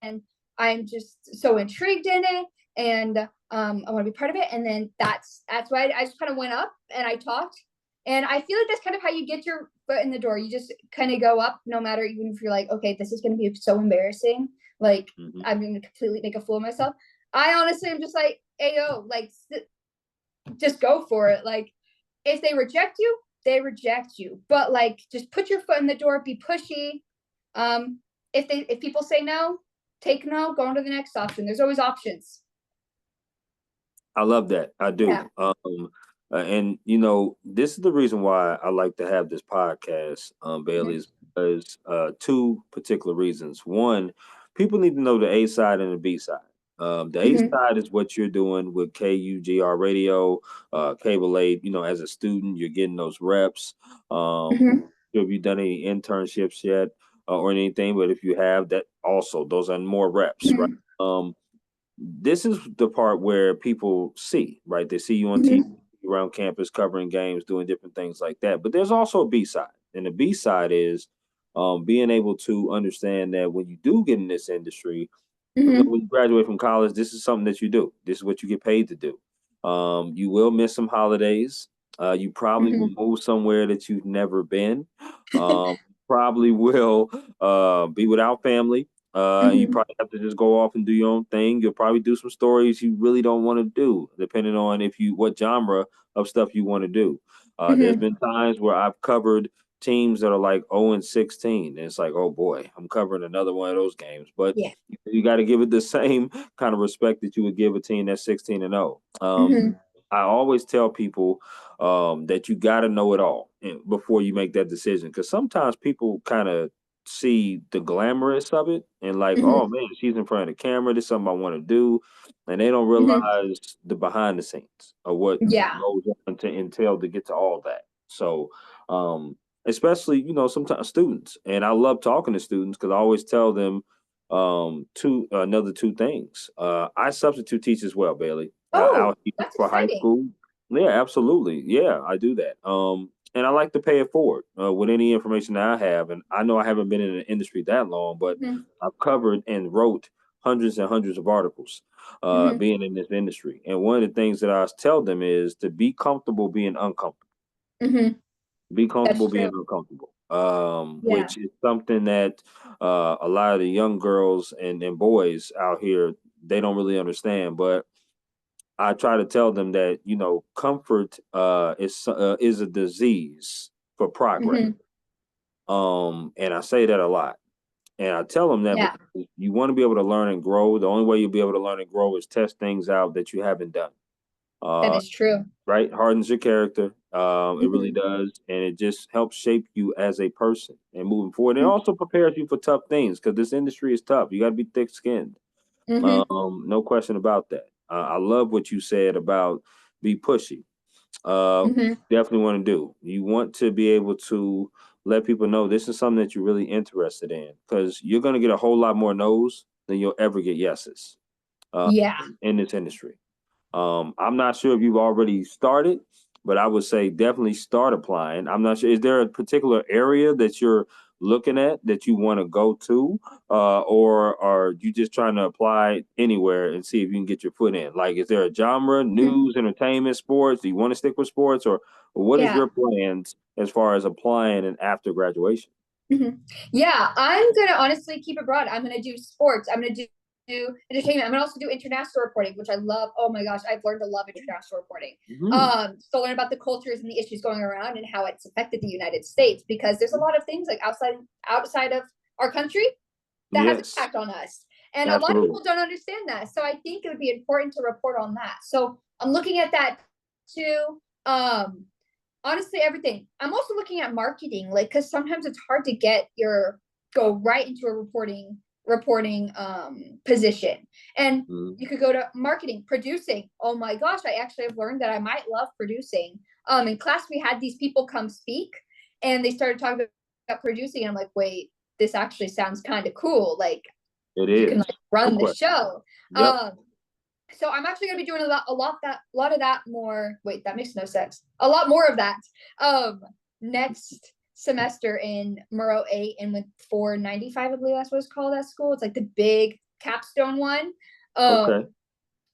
and I'm just so intrigued in it, and I want to be part of it. And then that's why I just kind of went up and I talked, and I feel like that's kind of how you get your foot in the door. You just kind of go up, no matter even if you're like, okay, this is going to be so embarrassing. Like, Mm-hmm. I'm going to completely make a fool of myself. I honestly am just like, ayo, like, just go for it. Like, if they reject you, they reject you. But like, just put your foot in the door, be pushy. If people say no, take no, go on to the next option. There's always options. I love that. I Yeah. do. And this is the reason why I like to have this podcast, Bailey, Mm-hmm. is because two particular reasons. One, people need to know the A side and the B side. The A Mm-hmm. side is what you're doing with KUGR radio, Cable 8. As a student, you're getting those reps. Mm-hmm. Have you done any internships yet or anything? But if you have, that also those are more reps, right? Mm-hmm. This is the part where people see, right? They see you on TV Mm-hmm. around campus covering games, doing different things like that. But there's also a B side. And the B side is being able to understand that when you do get in this industry, Mm-hmm. when you graduate from college, this is something that you do. This is what you get paid to do. You will miss some holidays. You probably will Mm-hmm. move somewhere that you've never been. Probably will be without family. You Mm-hmm. probably have to just go off and do your own thing. You'll probably do some stories you really don't want to do, depending on what genre of stuff you want to do. There's Mm-hmm. been times where I've covered teams that are like 0-16, and it's like, oh boy, I'm covering another one of those games. But Yeah. you got to give it the same kind of respect that you would give a team that's 16-0. Mm-hmm. I always tell people that you got to know it all before you make that decision, because sometimes people kind of see the glamorous of it and like, oh Mm-hmm. man, she's in front of the camera. This is something I want to do, and they don't Mm-hmm. realize the behind the scenes of what Yeah. goes on to entail to get to all that. So, especially sometimes students, and I love talking to students because I always tell them another two things. I substitute teach as well, Bailey, Oh, out here that's for high exciting. school. Yeah, absolutely. Yeah, I do that. And I like to pay it forward with any information that I have. And I know I haven't been in the industry that long, but Mm-hmm. I've covered and wrote hundreds and hundreds of articles Mm-hmm. being in this industry. And one of the things that I tell them is to be comfortable being uncomfortable. Mm-hmm. Be That's comfortable being true. uncomfortable, Yeah. which is something that a lot of the young girls and boys out here, they don't really understand. But I try to tell them that comfort is a disease for progress. Mm-hmm. And I say that a lot. And I tell them that Yeah. because you want to be able to learn and grow. The only way you'll be able to learn and grow is test things out that you haven't done. That Uh, is true. right? Hardens your character. It really Mm-hmm. does, and it just helps shape you as a person and moving forward. And it Mm-hmm. also prepares you for tough things because this industry is tough. You got to be thick skinned. Mm-hmm. No question about that. I love what you said about be pushy. Mm-hmm. Definitely want to do. You want to be able to let people know this is something that you're really interested in, because you're going to get a whole lot more no's than you'll ever get yeses uh, Yeah. in this industry. I'm not sure if you've already started, but I would say definitely start applying. I'm not sure. Is there a particular area that you're looking at that you want to go to, or are you just trying to apply anywhere and see if you can get your foot in? Like, is there a genre, Mm-hmm. news, entertainment, sports? Do you want to stick with sports, or what is Yeah. your plans as far as applying and after graduation? Mm-hmm. Yeah, I'm gonna honestly keep it broad. I'm gonna do sports. I'm gonna do entertainment. I'm gonna also do international reporting, which I love. Oh my gosh, I've learned to love international reporting. Mm-hmm. So learn about the cultures and the issues going around and how it's affected the United States, because there's a lot of things like outside of our country that has Yes, impact on us. And a lot of absolutely. people don't understand that. So I think it would be important to report on that. So I'm looking at that too. Honestly, everything. I'm also looking at marketing, like, because sometimes it's hard to go right into a reporting position. And Mm-hmm. you could go to marketing, producing. Oh my gosh, I actually have learned that I might love producing. In class we had these people come speak and they started talking about producing, and I'm like, wait, this actually sounds kind of cool. Like, It you can is. like No run the question. show. Yep. Um, so I'm actually going to be doing a lot of that more. Wait, that makes no sense. A lot more of that next semester in Murrow 8 and with 495, I believe that's what it's called at school. It's like the big capstone one, Okay.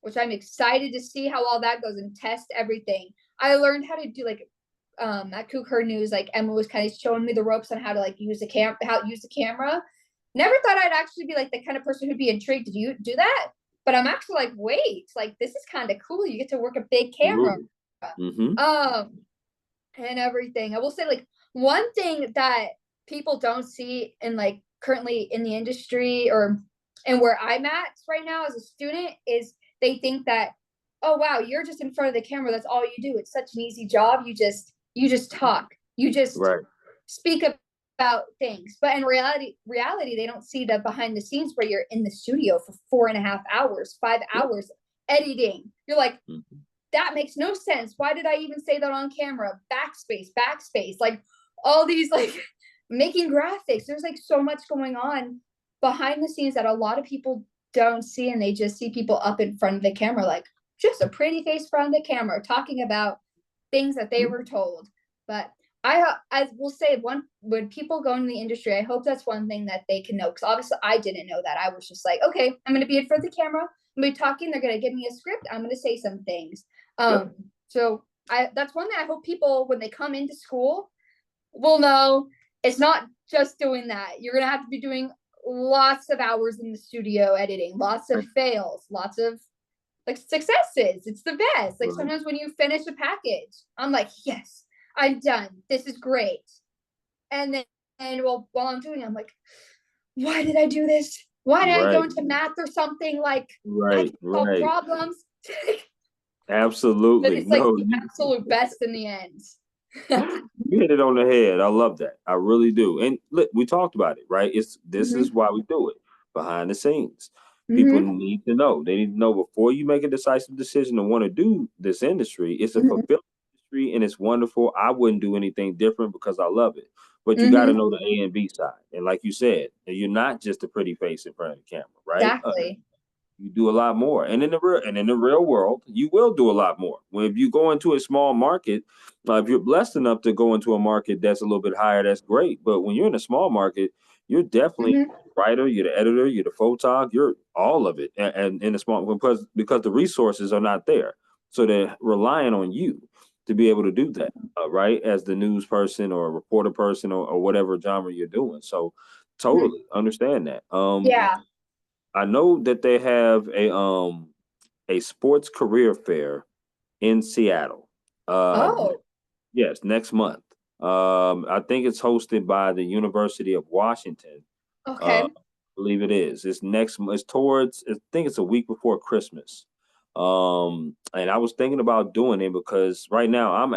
which I'm excited to see how all that goes and test everything. I learned how to do like at Kook Her News, like Emma was kind of showing me the ropes on how to like use the camera, never thought I'd actually be like the kind of person who'd be intrigued. Do you do that? But I'm actually like, wait, like this is kind of cool. You get to work a big camera. Absolutely. Mm-hmm. Um, and everything. I will say, like, one thing that people don't see in like currently in the industry or and where I'm at right now as a student is they think that, oh wow, you're just in front of the camera. That's all you do. It's such an easy job. You just talk. You just Right. speak about things. But in reality, they don't see the behind the scenes where you're in the studio for 4.5 hours, 5 hours editing. You're like, Mm-hmm. that makes no sense. Why did I even say that on camera? Backspace, like all these like making graphics. There's like so much going on behind the scenes that a lot of people don't see, and they just see people up in front of the camera, like just a pretty face front of the camera talking about things that they were told. But I will say one when people go into the industry, I hope that's one thing that they can know, because obviously I didn't know that. I was just like, okay, I'm going to be in front of the camera. I'm going to be talking. They're going to give me a script. I'm going to say some things. Yep. So that's one thing I hope people, when they come into school, will know it's not just doing that. You're going to have to be doing lots of hours in the studio editing, lots of fails, lots of like successes. It's the best. Like Right. sometimes when you finish a package, I'm like, yes, I'm done. This is great. And then, and well, while I'm doing it, I'm like, why did I do this? Why did I go Right. into math or something? Like, I Right. can solve Right. problems. But Absolutely. it's like No, the absolute best in the end. you hit it on the head. I love that. I really do. And look, we talked about it, right? This is Mm-hmm. why we do it behind the scenes. People Mm-hmm. need to know. They need to know before you make a decisive decision to want to do this industry. It's a Mm-hmm. fulfilling industry and it's wonderful. I wouldn't do anything different because I love it. But you got to Mm-hmm. know the A and B side. And like you said, you're not just a pretty face in front of the camera, right? Exactly. You do a lot more. And in the real world, you will do a lot more. When if you go into a small market, if you're blessed enough to go into a market that's a little bit higher, that's great. But when you're in a small market, you're definitely Mm-hmm. the writer, you're the editor, you're the photog, you're all of it. And in a small because the resources are not there, so they're relying on you to be able to do that, right? As the news person or a reporter person or whatever genre you're doing. So totally understand that. Yeah. I know that they have a sports career fair in Seattle. Uh, Oh, yes, next month. I think it's hosted by the University of Washington. I okay. believe it is. It's next. It's towards. I think it's a week before Christmas. And I was thinking about doing it because right now I'm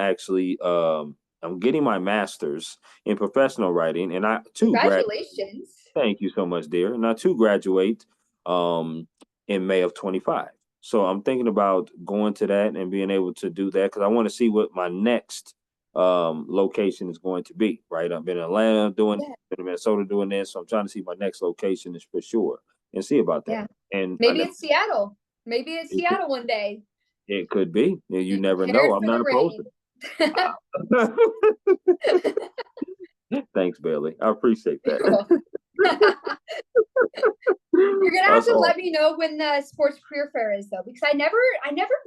getting my master's in professional writing, and I too grad Congratulations. Thank you so much, dear. And I too graduate um in May of 25. So I'm thinking about going to that and being able to do that because I want to see what my next location is going to be. Right. I've been in Atlanta doing Yeah. been in Minnesota doing this. So I'm trying to see my next location is for sure and see about that. Yeah. And I Maybe never it's Seattle. Maybe it's Seattle one day. it could be. You Be never know. prepared I'm for not the opposed rain. to it. Thanks, Bailey. I appreciate that. Cool. You're gonna have That's to let all. me know when the sports career fair is though, because I never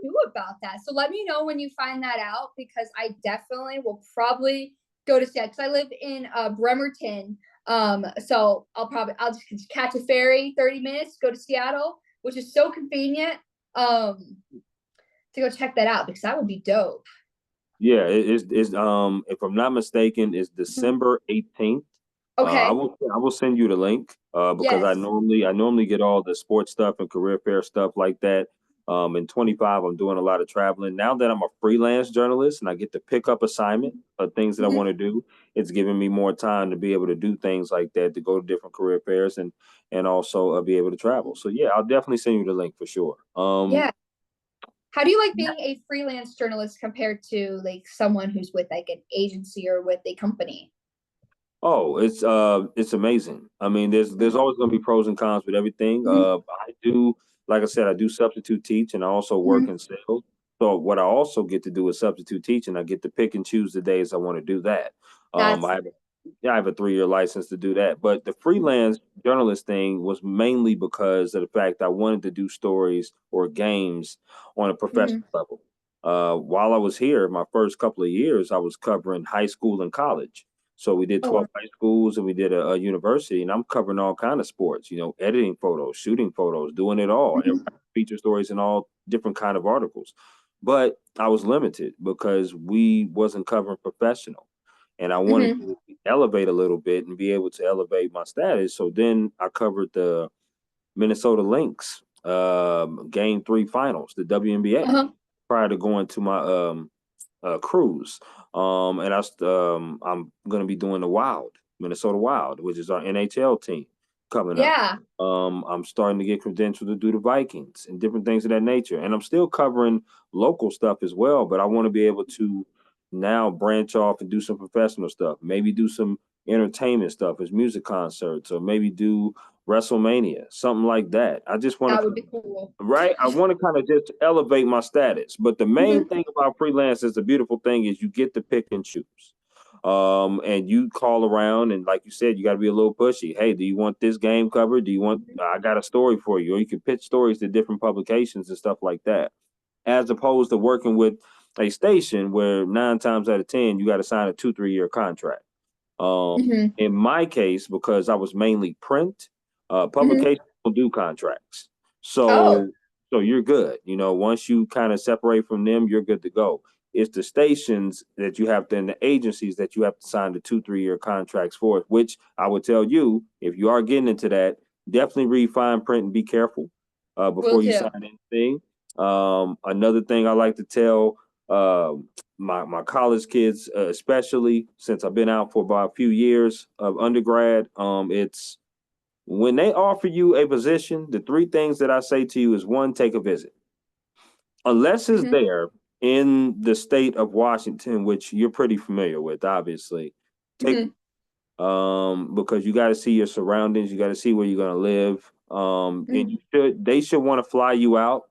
knew about that. So let me know when you find that out, because I definitely will probably go to Seattle, because I live in Bremerton. So I'll just catch a ferry 30 minutes, go to Seattle, which is so convenient. To go check that out, because that would be dope. Yeah, it's if I'm not mistaken, it's December 18th. Okay. I will send you the link because Yes. I normally get all the sports stuff and career fair stuff like that. In 25, I'm doing a lot of traveling. Now that I'm a freelance journalist and I get to pick up assignment of things that I Mhm. want to do, it's giving me more time to be able to do things like that, to go to different career fairs and also be able to travel. So yeah, I'll definitely send you the link for sure. Yeah. How do you like being a freelance journalist compared to like someone who's with like an agency or with a company? Oh, it's amazing. I mean, there's always going to be pros and cons with everything. Mm-hmm. I do, like I said, I do substitute teach, and I also work Mm-hmm. in sales. So what I also get to do is substitute teach, and I get to pick and choose the days I want to do that. That's I have yeah, I have a 3-year license to do that. But the freelance journalist thing was mainly because of the fact I wanted to do stories or games on a mm-hmm. professional level. While I was here, my first couple of years, I was covering high school and college. So we did Oh, 12 wow. high schools and we did a university, and I'm covering all kind of sports, editing photos, shooting photos, doing it all, and Mhm. feature stories and all different kind of articles. But I was limited because we wasn't covering professional, and I wanted Mhm. to elevate a little bit and be able to elevate my status. So then I covered the Minnesota Lynx game 3 finals, the WNBA, Uh-huh. prior to going to my cruise. And I'm going to be doing the Wild, Minnesota Wild, which is our NHL team coming up. Yeah. I'm starting to get credentialed to do the Vikings and different things of that nature. And I'm still covering local stuff as well, but I want to be able to now branch off and do some professional stuff, maybe do some entertainment stuff as music concerts, or maybe do WrestleMania, something like that. I just want That to would be cool. right? I want to kind of just elevate my status. But the main Mhm. thing about freelance is the beautiful thing is you get to pick and choose. And you call around and like you said, you got to be a little pushy. Hey, do you want this game covered? Do you want, I got a story for you, or you can pitch stories to different publications and stuff like that, as opposed to working with a station where 9 times out of 10, you got to sign a 2, 3 year contract. Mhm. In my case, because I was mainly print, Mhm. publications don't do contracts. Oh, So you're good. Once you kind of separate from them, you're good to go. It's the stations that you have to, and the agencies that you have to sign the 2, 3 year contracts for, which I would tell you, if you are getting into that, definitely read fine print and be careful will before you do. sign anything. Another thing I like to tell uh, my college kids, especially since I've been out for about a few years of undergrad, it's when they offer you a position, the 3 things that I say to you is one, take a visit. Unless it's Mhm. there in the state of Washington, which you're pretty familiar with, obviously, take Mhm. because you got to see your surroundings, you got to see where you're gonna live, and Mhm. they should want to fly you out,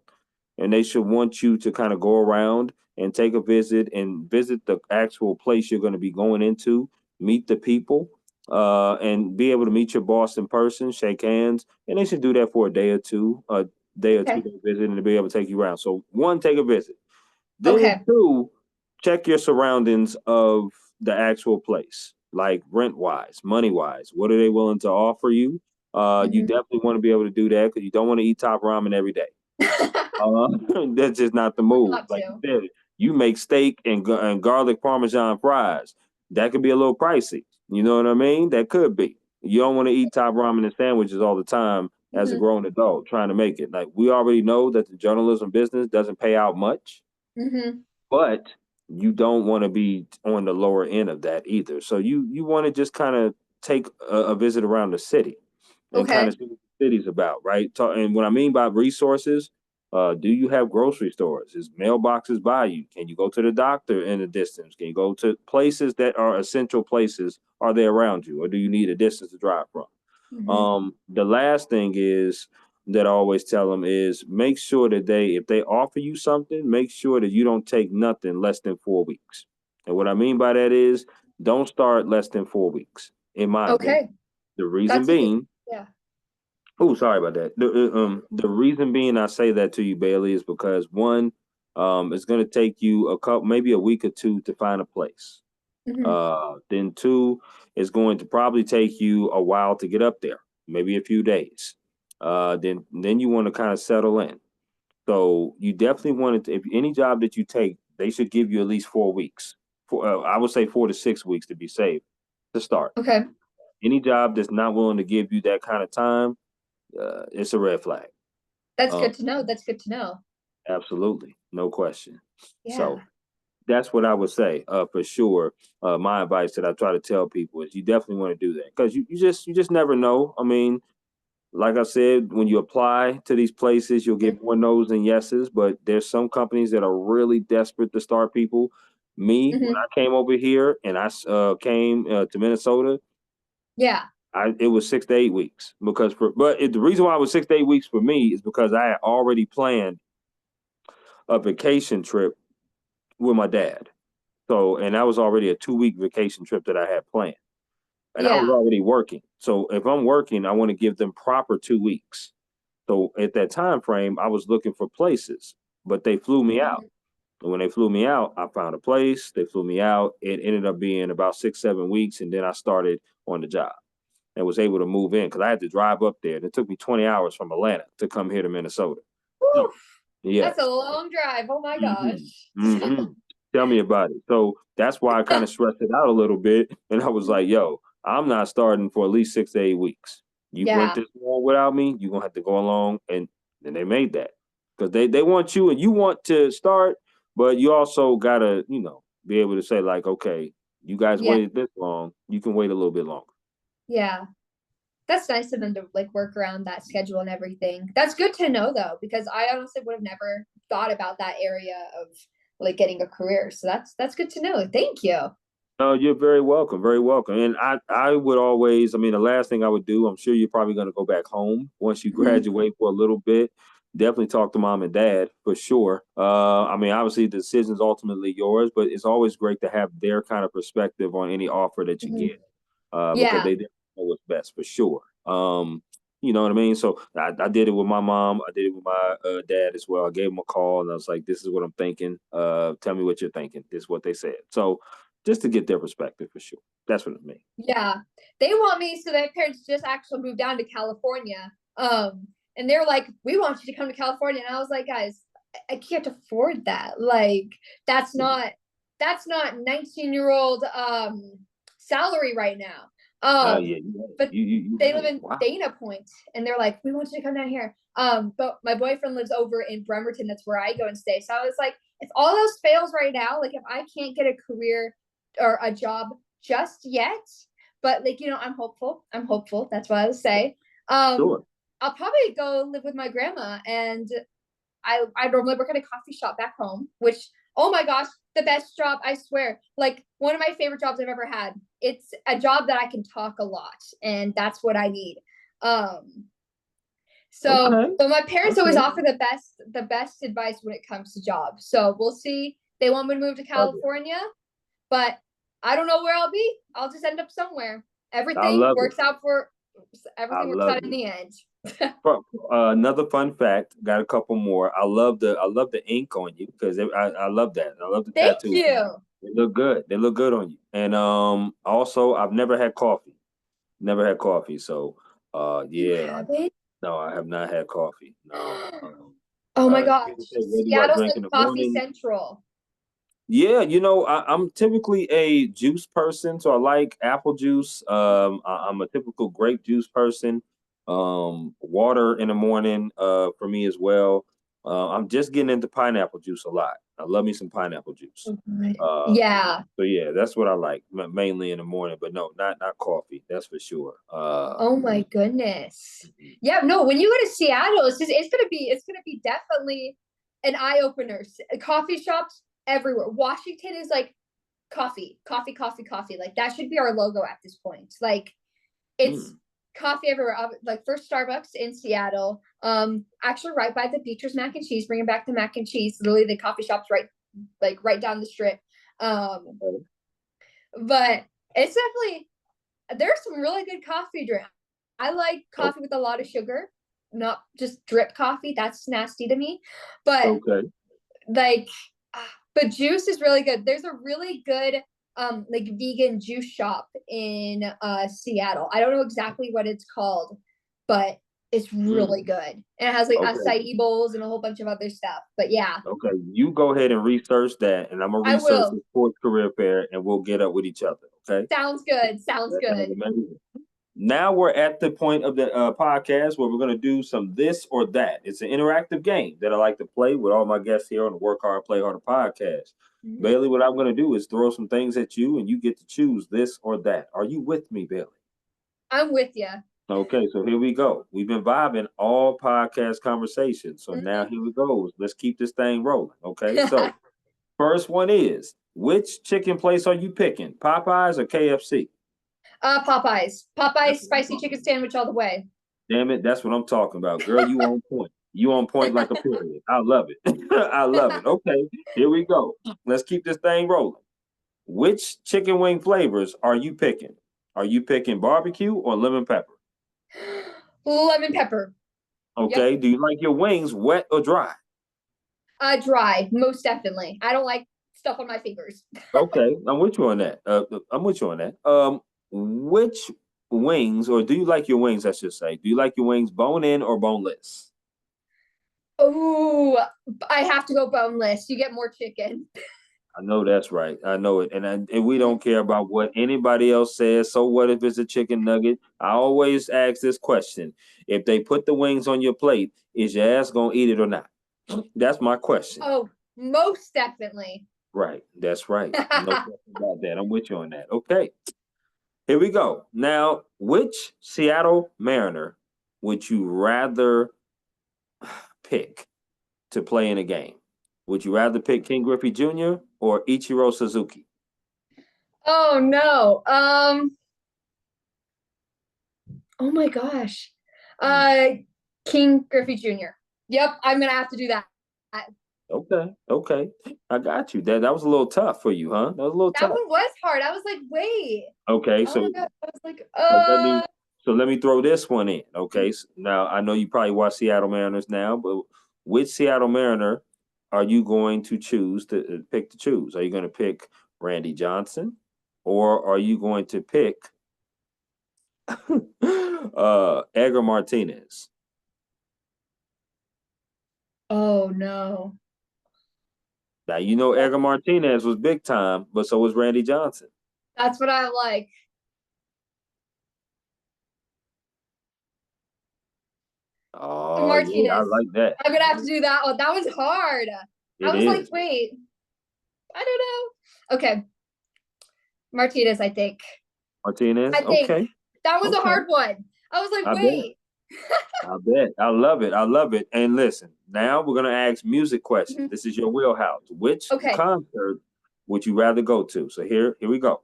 and they should want you to kind of go around and take a visit and visit the actual place you're going to be going into, meet the people, and be able to meet your boss in person, shake hands, and they should do that for a day or two Okay. day visit, and to be able to take you around. So one, take a visit. Then Okay. two, check your surroundings of the actual place, like rent wise, money wise. What are they willing to offer you? You Mhm. definitely want to be able to do that because you don't want to eat top ramen every day. Uh, that's just not the move. Not Like you to. said, you make steak and garlic parmesan fries. That could be a little pricey. You know what I mean? That could be. You don't want to eat top ramen and sandwiches all the time as a Mhm. grown adult trying to make it. Like we already know that the journalism business doesn't pay out much, Mhm. but you don't want to be on the lower end of that either. So you want to just kind of take a visit around the city and kind Okay. of see what the city's about, right? And what I mean by resources, do you have grocery stores? Is mailboxes by you? Can you go to the doctor in a distance? Can you go to places that are essential places? Are they around you, or do you need a distance to drive from? Mhm. The last thing is that I always tell them is make sure that if they offer you something, make sure that you don't take nothing less than 4 weeks. And what I mean by that is don't start less than 4 weeks, in my opinion. Okay. The reason That's a good. being, Yeah. oh, sorry about that. The reason being I say that to you, Bailey, is because one, it's going to take you a couple, maybe a week or two to find a place. Mhm. Then two, it's going to probably take you a while to get up there, maybe a few days. Then you want to kind of settle in. So you definitely want to, if any job that you take, they should give you at least 4 weeks. I would say 4 to 6 weeks to be safe to start. Okay. Any job that's not willing to give you that kind of time, it's a red flag. That's Uh, good to know. That's good to know. Absolutely, no question. So Yeah. that's what I would say for sure. My advice that I try to tell people is you definitely want to do that because you just never know. I mean, like I said, when you apply to these places, you'll get more no's than yeses. But there's some companies that are really desperate to start people. Me, when Mhm. I came over here and I came to Minnesota, Yeah. it was 6 to 8 weeks because the reason why it was 6 to 8 weeks for me is because I had already planned a vacation trip with my dad. So, and that was already a 2 week vacation trip that I had planned. And I was Yeah. already working. So if I'm working, I want to give them proper 2 weeks. So at that time frame, I was looking for places, but they flew me out. Mhm. And when they flew me out, I found a place. They flew me out. It ended up being about 6-7 weeks, and then I started on the job and was able to move in because I had to drive up there. And it took me 20 hours from Atlanta to come here to Minnesota. Woo, that's a Yes. long drive. Oh my Mm-hmm. gosh. Mm-hmm. Tell me about it. So that's why I kind of stressed it out a little bit. And I was like, yo, I'm not starting for at least 6 to 8 weeks. You went Yeah. this long without me, you're gonna have to go along. And then they made that. Because they want you and you want to start, but you also gotta, be able to say, like, okay, you guys Yeah. waited this long, you can wait a little bit longer. Yeah. That's nice of them to like work around that schedule and everything. That's good to know though, because I honestly would have never thought about that area of like getting a career. So that's good to know. Thank you. No, you're very welcome, very welcome. And I would always, I mean, the last thing I would do, I'm sure you're probably going to go back home once you Mhm. graduate for a little bit. Definitely talk to mom and dad for sure. I mean, obviously the decision's ultimately yours, but it's always great to have their kind of perspective on any offer that you Mhm. get, because Yeah. they know what's best for sure. You know what I mean? So I did it with my mom. I did it with my dad as well. I gave him a call and I was like, this is what I'm thinking. Tell me what you're thinking. This is what they said. So just to get their perspective for sure. That's what it means. Yeah. They want me, so their parents just actually moved down to California. And they're like, we want you to come to California. And I was like, guys, I can't afford that. Like, that's not 19-year-old salary right now. Yeah, But you they had live it. in Wow. Dana Point, and they're like, we want you to come down here. But my boyfriend lives over in Bremerton. That's where I go and stay. So I was like, if all those fails right now, like if I can't get a career or a job just yet, but like, I'm hopeful. I'm hopeful. That's what I would say. Sure. I'll probably go live with my grandma, and I normally work at a coffee shop back home, which, oh my gosh, the best job, I swear. Like one of my favorite jobs I've ever had. It's a job that I can talk a lot, and that's what I need. Um, so, Okay. but my parents always Okay. offer the best advice when it comes to jobs. So we'll see. They want me to move to Love it. California, but I don't know where I'll be. I'll just end up somewhere. I Everything love it. works out for I everything works love out in it. the end. Another fun fact. Got a couple more. I love the ink on you because I love that. I love the Thank tattoos. you. They look good. They look good on you. And also I've never had coffee. Never had coffee. So You yeah, haven't? no, I have not had coffee. No. Oh my gosh. People say, what do you Seattle's drink like in the coffee morning? central. Yeah, I'm typically a juice person, so I like apple juice. I'm a typical grape juice person. Water in the morning, for me as well. I'm just getting into pineapple juice a lot. I love me some pineapple juice. Oh, good. Uh, Yeah. so yeah, that's what I like mainly in the morning. But no, not coffee. That's for sure. Oh my goodness. Yeah, no, when you go to Seattle, it's gonna be definitely an eye opener. Coffee shops everywhere. Washington is like coffee, coffee, coffee, coffee. Like that should be our logo at this point. Like it's Mm, coffee everywhere. Like first Starbucks in Seattle. Actually right by the Beatrice mac and cheese, bringing back the mac and cheese. Literally the coffee shop's right down the strip. Um, okay. but it's definitely there's some really good coffee drink. I like Oh, coffee with a lot of sugar, not just drip coffee. That's nasty to me. But okay. like, but juice is really good. There's a really good like vegan juice shop in Seattle. I don't know exactly what it's called, but it's really Mm, good. And it has like okay. acai bowls and a whole bunch of other stuff. But yeah, Okay, you go ahead and research that, and I'm gonna I research will. the sports career fair, and we'll get up with each other. Okay, Sounds good. Sounds that sounds good. amazing. Now we're at the point of the podcast where we're gonna do some this or that. It's an interactive game that I like to play with all my guests here on the Work Hard, Play Harder podcast. Mhm. Bailey, what I'm gonna do is throw some things at you, and you get to choose this or that. Are you with me, Bailey? I'm with you. Okay, so here we go. We've been vibing all podcast conversations, so now Mhm. here we go. Let's keep this thing rolling. Okay, so. First one is, which chicken place are you picking? Popeyes or KFC? Popeyes. Popeyes That's what I'm spicy talking chicken about. sandwich all the way. Damn it, that's what I'm talking about. Girl, you on point. You on point like a period. I love it. I love it. Okay, here we go. Let's keep this thing rolling. Which chicken wing flavors are you picking? Are you picking barbecue or lemon pepper? Lemon pepper. Yep. Okay, do you like your wings wet or dry? Dry, most definitely. I don't like stuff on my fingers. Okay, I'm with you on that. I'm with you on that. Which wings, or do you like your wings? I should say, do you like your wings bone in or boneless? Oh, I have to go boneless. You get more chicken. I know that's right. I know it, and we don't care about what anybody else says. So what if it's a chicken nugget? I always ask this question: if they put the wings on your plate, is your ass gonna eat it or not? That's my question. Oh, most definitely. Right. That's right. No question about that. I'm with you on that. Okay. Here we go. Now, which Seattle Mariner would you rather pick to play in a game? Would you rather pick King Griffey Jr. or Ichiro Suzuki? Oh no. Oh my gosh. Hmm. Uh, King Griffey Jr. Yep, I'm gonna have to do that. Okay, okay. I got you. That was a little tough for you, huh? That was a little That tough. one was hard. I was like, wait. Okay, Oh my so god. I was like, so let me so let me throw this one in. Okay. Now I know you probably watch Seattle Mariners now, but which Seattle Mariner are you going to choose to pick to choose? Are you going to pick Randy Johnson or are you going to pick Edgar Martinez? oh no. Now you know Edgar Martinez was big time, but so was Randy Johnson. That's what I like. Oh yeah, I Martinez. like that. I'm gonna have to do that one. That was hard. I It was like, is wait, I don't know. Okay, Martinez, I think. Martinez. I think Okay, that was a okay. hard one. I was like, I bet. wait. I bet. I love it. I love it. And listen, now we're gonna ask music questions. Mhm. This is your wheelhouse. Which Okay. concert would you rather go to? So here we go.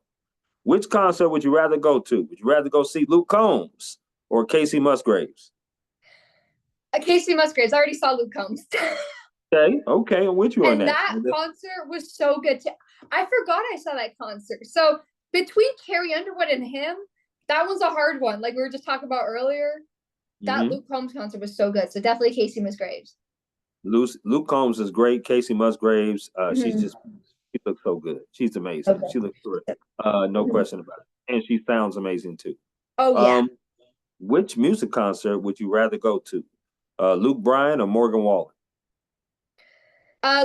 Which concert would you rather go to? Would you rather go see Luke Combs or Casey Musgraves? Casey Musgraves. I already saw Luke Combs. Okay, okay, I'm with you on And that. that concert was so good too. I forgot I saw that concert. So between Carrie Underwood and him, that one's a hard one. Like we were just talking about earlier. That Hmm. Luke Combs concert was so good. So definitely Casey Musgraves. Luke Combs is great. Casey Musgraves, Mhm. she looks so good. She's amazing. Okay. She looks terrific. No Mhm. question about it. And she sounds amazing too. Oh yeah. Um, which music concert would you rather go to? Luke Bryan or Morgan Wallen?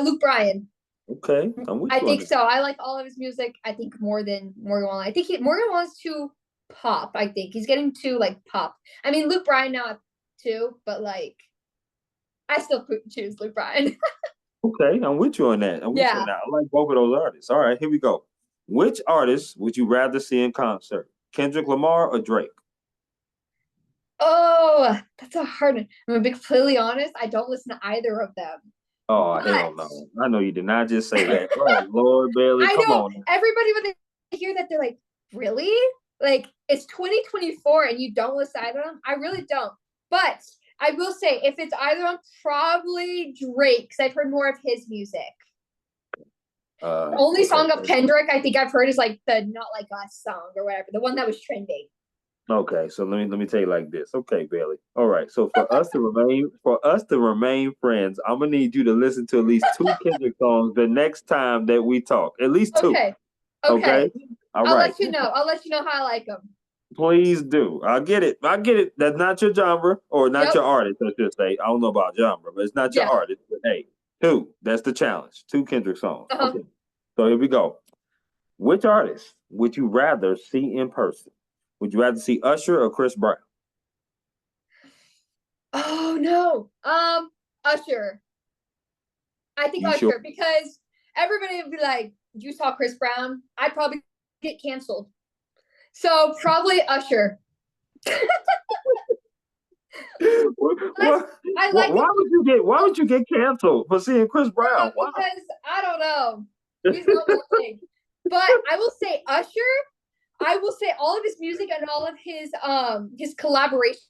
Luke Bryan. Okay, I'm with I you on think this. so. I like all of his music. I think more than Morgan Wallen. I think Morgan Wallen's too pop. I think he's getting too like pop. I mean, Luke Bryan now too, but like I still choose Luke Bryan. Okay, I'm with you on that. I'm with you on Yeah. that. I like both of those artists. All right, here we go. Which artist would you rather see in concert? Kendrick Lamar or Drake? Oh, that's a hard one. I'm gonna be completely honest. I don't listen to either of them, Oh, hell but no. I know you did not just say that. Oh, Lord Bailey, I come know on. everybody when they hear that they're like, really? Like it's 2024 and you don't listen to either of them? I really don't. But I will say if it's either of them, probably Drake, because I've heard more of his music. The only Okay. song of Kendrick I think I've heard is like the Not Like Us song or whatever, the one that was trending. Okay, so let me tell you like this. Okay, Bailey. All right. So for us to remain friends, I'm gonna need you to listen to at least two Kendrick songs the next time that we talk. At least two. Okay. Okay. Okay. All I'll right. let you know. I'll let you know how I like them. Please do. I get it. I get it. That's not your genre or not Yep. your artist, I should say. I don't know about genre, but it's not your Yeah. artist. But hey, two. That's the challenge. Two Kendrick songs. Uh-huh. Okay. So here we go. Which artist would you rather see in person? Would you rather see Usher or Chris Brown? Oh no. Usher. I think You sure? Usher because everybody would be like, "You saw Chris Brown?" I'd probably get canceled. So probably Usher. what, I, what, I like him. why would you get canceled for seeing Chris Brown? Why? Because I don't know. He's not my thing. But I will say Usher. I will say all of his music and all of his collaborations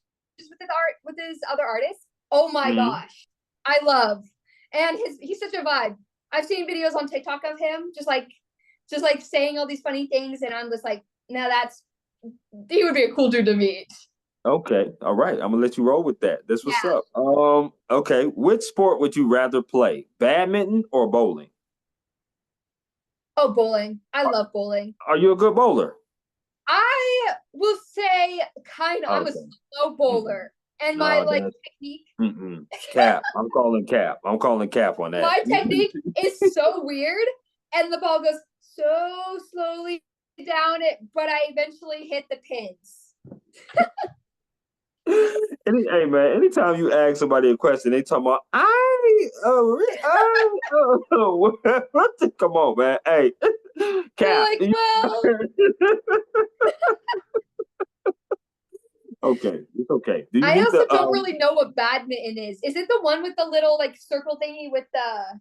with his other artists. Oh my Mhm. gosh, I love. And he's such a vibe. I've seen videos on TikTok of him just like saying all these funny things, and I'm just like, now that's he would be a cool dude to meet. Okay. All right. I'm gonna let you roll with that. That's what's Yeah. up. Okay. Which sport would you rather play? Badminton or bowling? Oh, bowling. I love bowling. Are you a good bowler? I will say kind of, I'm a Okay. slow Mm-mm. bowler. And my No, like that's technique, cap. I'm calling cap. I'm calling cap on that. my technique is so weird. And the ball goes so slowly down it, but I eventually hit the pins. Hey man, anytime you ask somebody a question, they talk about come on, man. Hey, You're cap. like, well, Okay, it's okay. Do you I need also the don't really know what badminton is. Is it the one with the little like circle thingy with the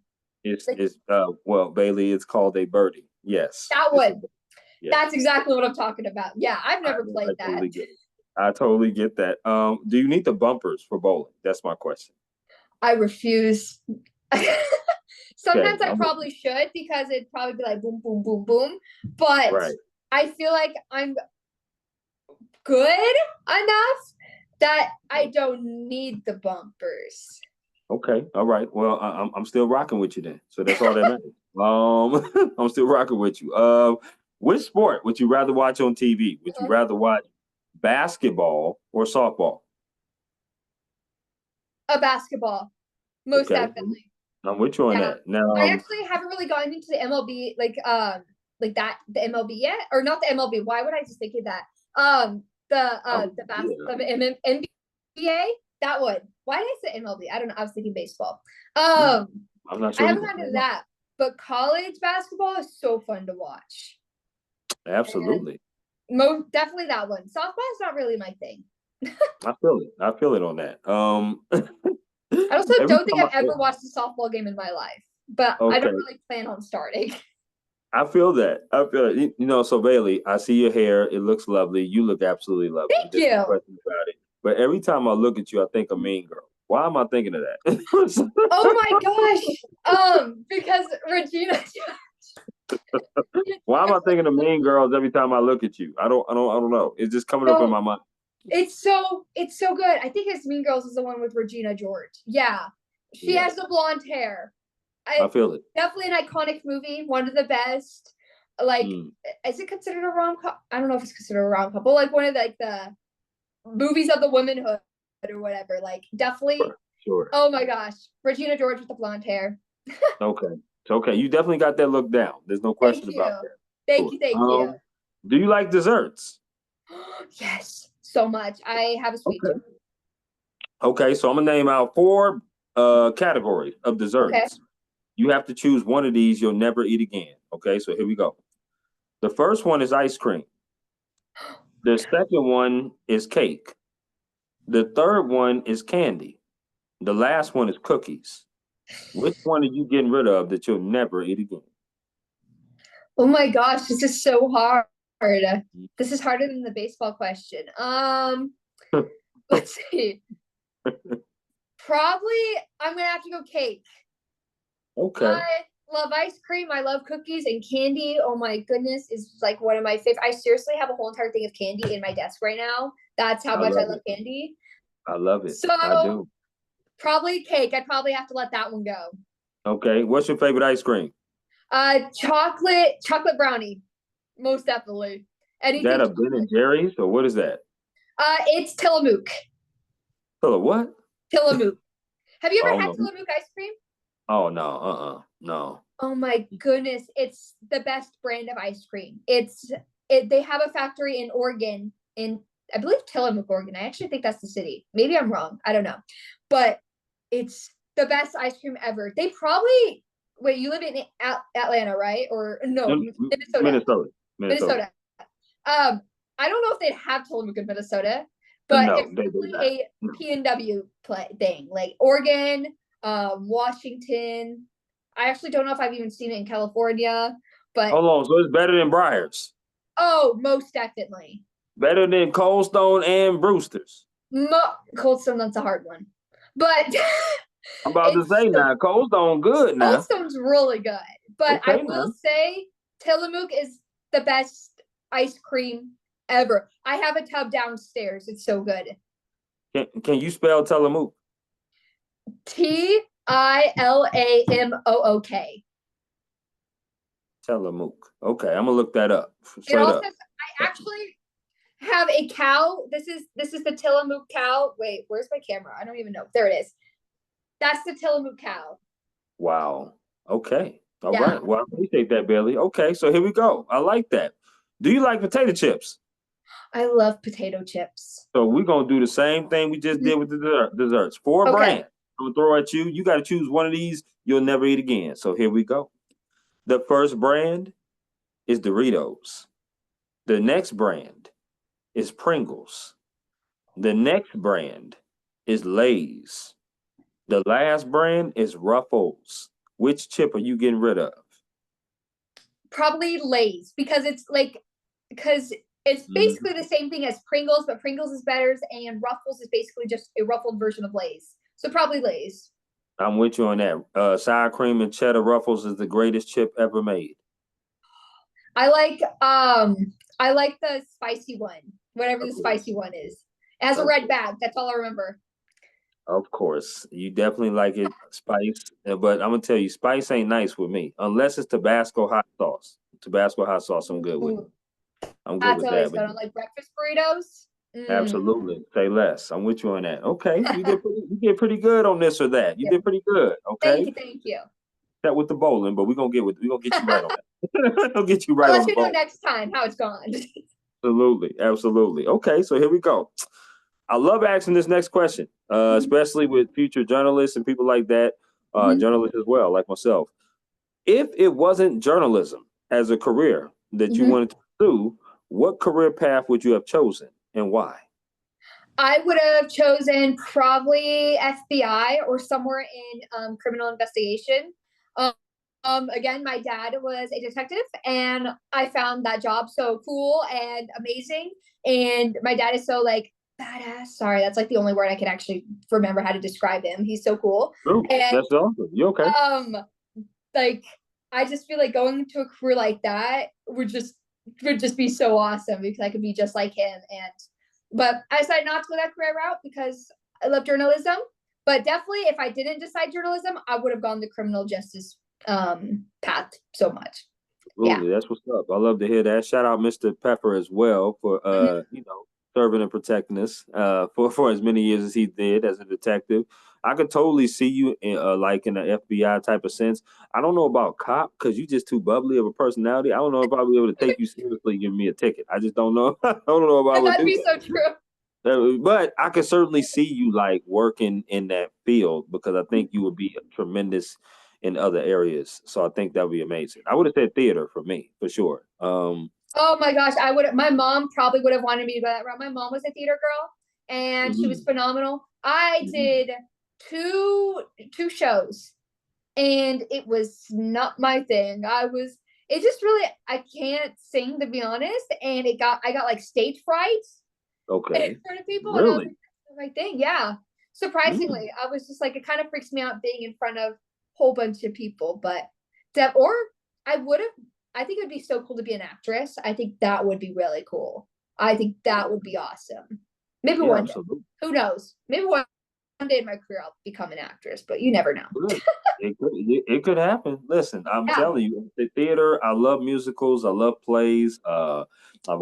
like it's well, Bailey, it's called a birdie. Yes. that It's a one? yes. That's exactly what I'm talking about. Yeah, I've I, never I played that. totally get it. I totally get that. Do you need the bumpers for bowling? That's my question. I refuse. Okay, Sometimes I probably should because it'd probably be like boom, boom, boom, boom. But right. I feel like I'm good enough that I don't need the bumpers. Okay, all right. Well, I'm still rocking with you then. So that's all that matters. I'm still rocking with you. Which sport would you rather watch on TV? Would you rather watch basketball or softball? A basketball, most Okay, definitely. I'm with you on Yeah, that. Now, I actually haven't really gotten into the MLB like that the MLB yet, or not the MLB. Why would I just think of that? The NBA, that one. Why did I say MLB? I don't know. I was thinking baseball. I'm not I sure haven't either. gotten to that, but college basketball is so fun to watch. And Absolutely. most definitely that one. Softball is not really my thing. I feel it. I feel it on that. I also Every don't think time I've ever watched a softball game in my life, but I don't okay, really plan on starting. I feel that. I feel it. So Bailey, I see your hair. It looks lovely. You look absolutely lovely. Thank There's no you. question about it. But every time I look at you, I think of Mean Girl. Why am I thinking of that? Oh my gosh. Because Regina. Why am I thinking of Mean Girls every time I look at you? I don't know. It's just coming up in No, my mind. it's so good. I think it's Mean Girls is the one with Regina George. Yeah, she Yeah, has the blonde hair. I I feel it. definitely an iconic movie, one of the best. Like, Mm, is it considered a rom com? I don't know if it's considered a rom com, but like one of the movies of the womanhood or whatever. Like, definitely. sure, sure. Oh my gosh, Regina George with the blonde hair. Okay. It's okay. You definitely got that look down. There's no Thank question you, about that. thank Sure. you, thank you. Do you like desserts? Yes, so much. I have a sweet Okay. tooth. Okay, so I'm gonna name out four categories of Okay. desserts. You have to choose one of these you'll never eat again. Okay, so here we go. The first one is ice cream. The second one is cake. The third one is candy. The last one is cookies. Which one are you getting rid of that you'll never eat again? Oh my gosh, this is so hard. This is harder than the baseball question. Let's see. Probably I'm gonna have to go cake. Okay. I love ice cream. I love cookies and candy. Oh my goodness, is like one of my favorite. I seriously have a whole entire thing of candy in my desk right now. That's how I much I love love it. candy. I love it. I So do. probably cake. I'd probably have to let that one go. Okay. What's your favorite ice cream? Chocolate brownie, most definitely. Is that Anything a Ben and chocolate. Jerry's or what is that? It's Tillamook. Oh, what? Tillamook. Have you ever Oh had no. Tillamook ice cream? Oh no. No. Oh my goodness, it's the best brand of ice cream. They have a factory in Oregon, in I believe Tillamook, Oregon. I actually think that's the city. Maybe I'm wrong. I don't know. But it's the best ice cream ever. They probably wait, you live in Atlanta, right? Or no, Minnesota. Minnesota. Minnesota. Minnesota. I don't know if they'd have Tillamook in Minnesota, but No, it's they do not. definitely a PNW play thing. Like Oregon, Washington. I actually don't know if I've even seen it in California, but Hold on. So it's better than Briars. oh, most definitely. Better than Cold Stone and Brewster's. Cold Stone, that's a hard one, but I'm about to it's say still, now, Cold Stone good Cold now. Stone's really good. But I Okay will now. say Tillamook is the best ice cream ever. I have a tub downstairs. It's so good. Can you spell Tillamook? Tilamook. Tillamook. Okay, I'm gonna look that up It straight also up. I actually have a cow. This is the Tillamook cow. Wait, where's my camera? I don't even know. There it is. That's the Tillamook cow. Wow. Okay. All Yeah. right. Well, I appreciate that, Bailey. Okay, so here we go. I like that. Do you like potato chips? I love potato chips. So we're gonna do the same thing we just did with the desserts. Four Okay. brands. I'm gonna throw at you. You got to choose one of these. You'll never eat again. So here we go. The first brand is Doritos. The next brand is Pringles. The next brand is Lay's. The last brand is Ruffles. Which chip are you getting rid of? Probably Lay's because it's Mhm. basically the same thing as Pringles, but Pringles is better, and Ruffles is basically just a ruffled version of Lay's. So probably Lay's. I'm with you on that. Sour cream and cheddar Ruffles is the greatest chip ever made. I like the spicy one, whatever the spicy one is. It has a red bag. That's all I remember. Of course, you definitely like it spice, but I'm gonna tell you, spice ain't nice with me unless it's Tabasco hot sauce. Tabasco hot sauce, I'm good with. Ooh, I'm good that's with always that. good. But On like breakfast burritos. absolutely, say less. I'm with you on that. Okay, you did pretty good on this or that. You Yeah. did pretty good. Thank Okay, you, thank you. that with the bowling, but we gonna get you right on that. We'll get you I'll right on let the you know bowling. next time how it's gone. Absolutely, absolutely. Okay, so here we go. I love asking this next question, especially with future journalists and people like that, Mhm. journalists as well, like myself. If it wasn't journalism as a career that you Mhm. wanted to pursue, what career path would you have chosen and why? I would have chosen probably FBI or somewhere in criminal investigation. Um, again, my dad was a detective, and I found that job so cool and amazing. And my dad is so like badass. Sorry, that's like the only word I can actually remember how to describe him. He's so cool, True. and That's awesome. You okay? um, like I just feel like going into a career like that would just be so awesome because I could be just like him. And but I decided not to go that career route because I love journalism. But definitely, if I didn't decide journalism, I would have gone the criminal justice path so much. Yeah. Absolutely. That's what's up. I love to hear that. Shout out Mr. Pepper as well for Mhm. serving and protecting us for as many years as he did as a detective. I could totally see you in, like in the FBI type of sense. I don't know about cop because you just too bubbly of a personality. I don't know if I'll be able to take you seriously, give me a ticket. I just don't know. I don't know if I would That'd do be that. so true. But I could certainly see you like working in that field because I think you would be tremendous in other areas. So I think that would be amazing. I would have said theater for me for sure. Oh my gosh, I would. My mom probably would have wanted me to go that route. My mom was a theater girl, and she was Mhm, phenomenal. I mhm. did two two shows, and it was not my thing. It just really I can't sing to be honest, and I got like stage fright in Okay. front of people, and I was like, Really? that's not my thing. Yeah, Mm. surprisingly, I was just like, it kind of freaks me out being in front of a whole bunch of people, but or I would have. I think it would be so cool to be an actress. I think that would be really cool. I think that would be awesome. Maybe Yeah, one day. absolutely. Who knows? Maybe one day in my career I'll become an actress, but you never know. Good. It could happen. Listen, I'm Yeah. telling you, the theater, I love musicals, I love plays. I've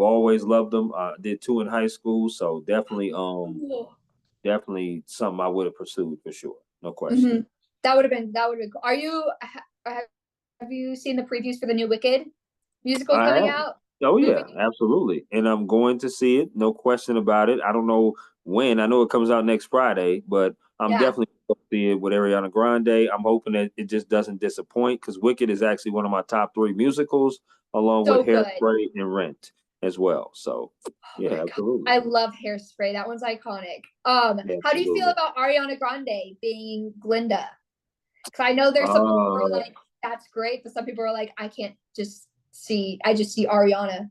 always loved them. I did two in high school, so Cool. definitely something I would have pursued for sure. No question. Mm-hmm. That would have been cool. Have you seen the previews for the new Wicked musical I coming have. out? Oh yeah, Movie? absolutely. And I'm going to see it, no question about it. I don't know when. I know it comes out next Friday, but I'm Yeah. definitely going to see it with Ariana Grande. I'm hoping that it just doesn't disappoint because Wicked is actually one of my top three musicals, along with So good. Hairspray and Rent as well. So Oh yeah, my god. absolutely. I love Hairspray. That one's iconic. How do you feel Absolutely. about Ariana Grande being Glinda? Because I know there's some people who are Uh, like, that's great, but some people are like, I just see Ariana.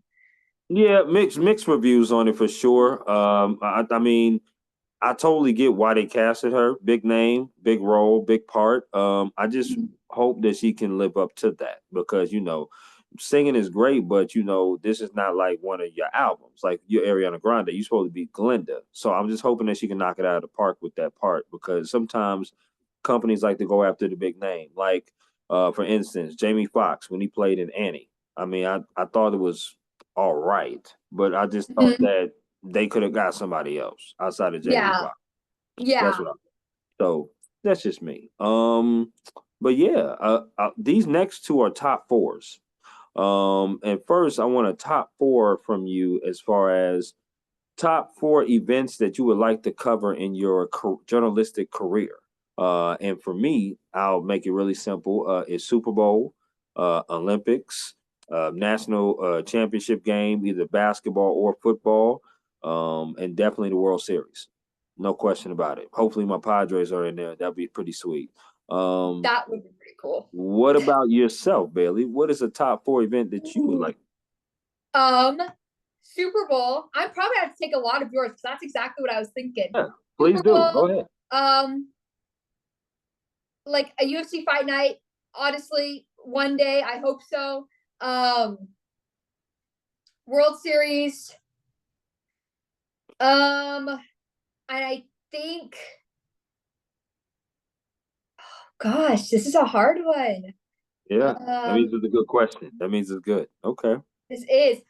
yeah, mixed reviews on it for sure. I mean, I totally get why they casted her. Big name, big role, big part. I just hope that she can live up to that because singing is great, but this is not like one of your albums, like your Ariana Grande. You're supposed to be Glinda. So I'm just hoping that she can knock it out of the park with that part, because sometimes companies like to go after the big name. Like, for instance, Jamie Foxx when he played in Annie. I mean, I thought it was all right, but I just thought Mhm. that they could have got somebody else outside of Jamie Yeah. Foxx. That's Yeah. what I. So that's just me. But yeah, these next two are top fours. And first, I want a top four from you as far as top four events that you would like to cover in your journalistic career. And for me, I'll make it really simple. It's Super Bowl, Olympics, national championship game, either basketball or football, and definitely the World Series. No question about it. Hopefully, my Padres are in there. That'd be pretty sweet. Um, That would be pretty cool. what about yourself, Bailey? What is a top four event that you would Ooh. like? Um, Super Bowl. I probably have to take a lot of yours because that's exactly what I was thinking. Yeah, please Super do. Go Bowl, ahead. like a UFC fight night. Honestly, one day I hope so. Um, World Series. And I think, gosh, this is a hard one. Yeah, that means Um, it's a good question. That means it's good. Okay. this is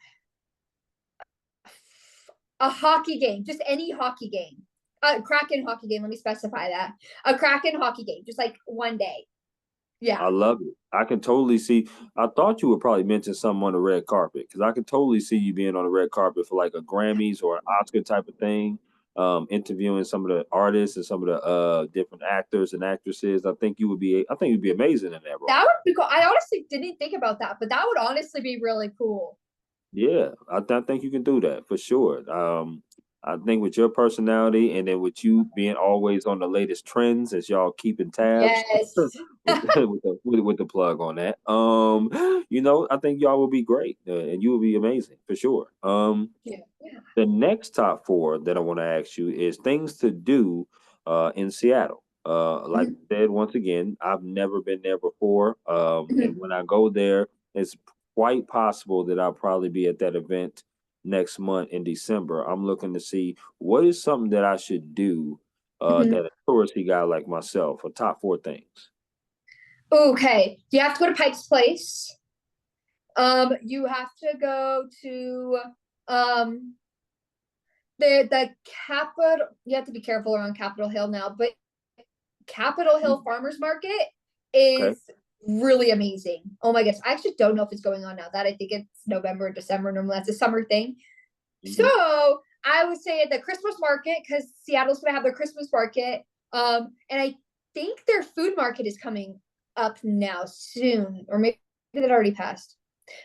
a hockey game, just any hockey game. A Kraken hockey game. Let me specify that. A Kraken hockey game, just like one day. Yeah. I love it. I can totally see. I thought you would probably mention something on the red carpet, because I can totally see you being on the red carpet for like a Grammys or an Oscar type of thing, interviewing some of the artists and some of the different actors and actresses. I think you would be. I think you'd be amazing in that That role. would be cool. I honestly didn't think about that, but that would honestly be really cool. Yeah, I think you can do that for sure. I think with your personality and then with you being always on the latest trends as y'all keeping tabs Yes. with the plug on that. I think y'all will be great, and you will be amazing for sure. Yeah. Yeah. The next top four that I want to ask you is things to do in Seattle. Like Mhm. I said, once again, I've never been there before. And Mhm. when I go there, it's quite possible that I'll probably be at that event next month in December. I'm looking to see what is something that I should do Mhm. that a touristy guy like myself, a top four things. Okay. You have to go to Pike's Place. You have to go to um the capital. You have to be careful around Capitol Hill now, but Capitol Hill Farmers Market Okay. is really amazing. Oh my goodness. I actually don't know if it's going on now. That I think it's November, December. Normally that's a summer thing. Hmm. So I would say the Christmas market, because Seattle's gonna have their Christmas market. And I think their food market is coming up now soon, or maybe that already passed.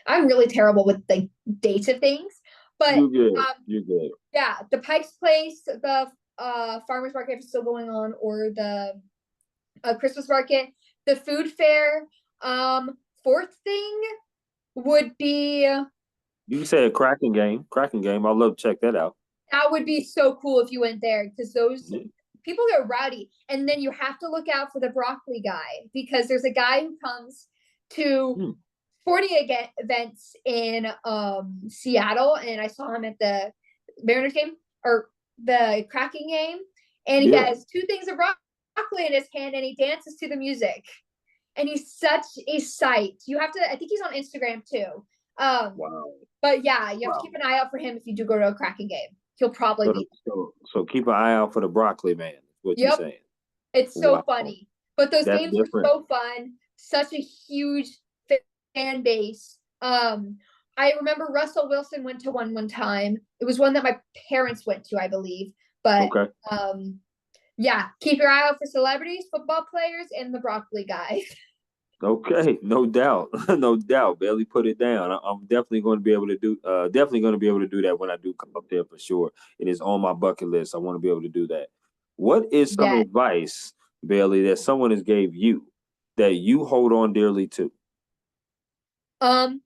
I'm really terrible with the dates of things, but You're good. You're good. yeah, the Pike's Place, the farmers market is still going on, or the Christmas market, the food fair. Fourth thing would be You can say a cracking game. Cracking game. I'd love to check that out. that would be so cool if you went there because those Yeah. people are rowdy. And then you have to look out for the broccoli guy because there's a guy who comes to Hmm. sporting events in Seattle, and I saw him at the Mariners game or the Kraken game, and he Yeah. has two things of broccoli in his hand, and he dances to the music, and he's such a sight. You have to. I think he's on Instagram too. Um, Wow. but yeah, you have to Wow. keep an eye out for him if you do go to a Kraken game. He'll probably So, be. so keep an eye out for the broccoli man. Is what you're Yep, saying? it's so Wow, funny. But those that's games were different. so fun. Such a huge fan base. I remember Russell Wilson went to one time. It was one that my parents went to, I believe. But Okay, yeah, keep your eye out for celebrities, football players, and the broccoli guy. okay, no doubt, no doubt. Bailey, put it down. I'm definitely going to be able to do. Definitely going to be able to do that when I do come up there for sure. It is on my bucket list. I want to be able to do that. What is some Yeah. advice, Bailey, that someone has gave you that you hold on dearly to? Um,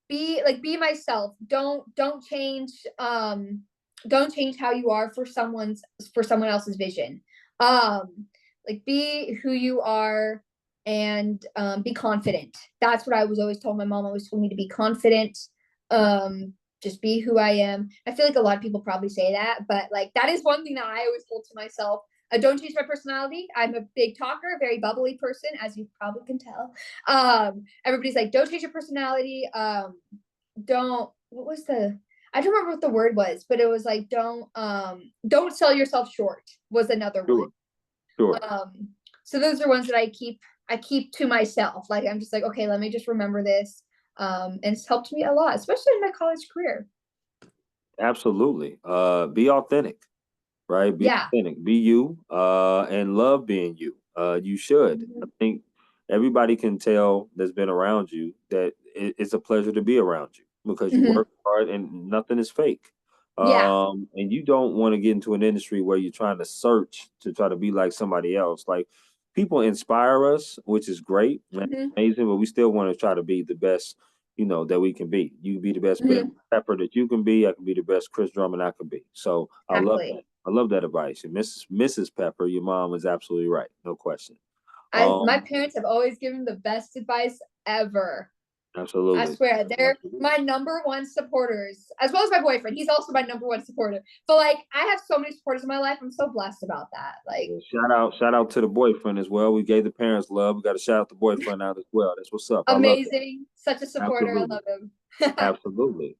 be myself. Don't change how you are for someone else's vision. Um, like be who you are and be confident. That's what I was always told. My mom always told me to be confident. Just be who I am. I feel like a lot of people probably say that, but like that is one thing that I always hold to myself. I don't change my personality. I'm a big talker, very bubbly person, as you probably can tell. Everybody's like, don't change your personality. Don't, what was the, I don't remember what the word was, but it was like, don't sell yourself short was another Sure. one. Sure. So those are ones that I keep to myself. Like, I'm just like, okay, let me just remember this. And it's helped me a lot, especially in my college career. Absolutely. Be authentic, right? Be Yeah. authentic. Be you, and love being you. You should. I think everybody can tell that's been around you that it's a pleasure to be around you because you work hard and nothing is fake. Yeah. And you don't want to get into an industry where you're trying to search to try to be like somebody else. Like people inspire us, which is great, amazing, but we still want to try to be the best, that we can be. You can be the best Bailey Pepper that you can be. I can be the best Chris Drummond I can be. So I love that. Exactly. I love that advice. And Mrs. Pepper, your mom is absolutely right. No question. My parents have always given the best advice ever. I Absolutely. swear, they're my number one supporters, as well as my boyfriend. He's also my number one supporter. But like, I have so many supporters in my life. I'm so blessed about that. Like, Shout out to the boyfriend as well. We gave the parents love. We got to shout out the boyfriend out as well. That's what's up. I love that. amazing, such a supporter. I Absolutely. love him. Absolutely.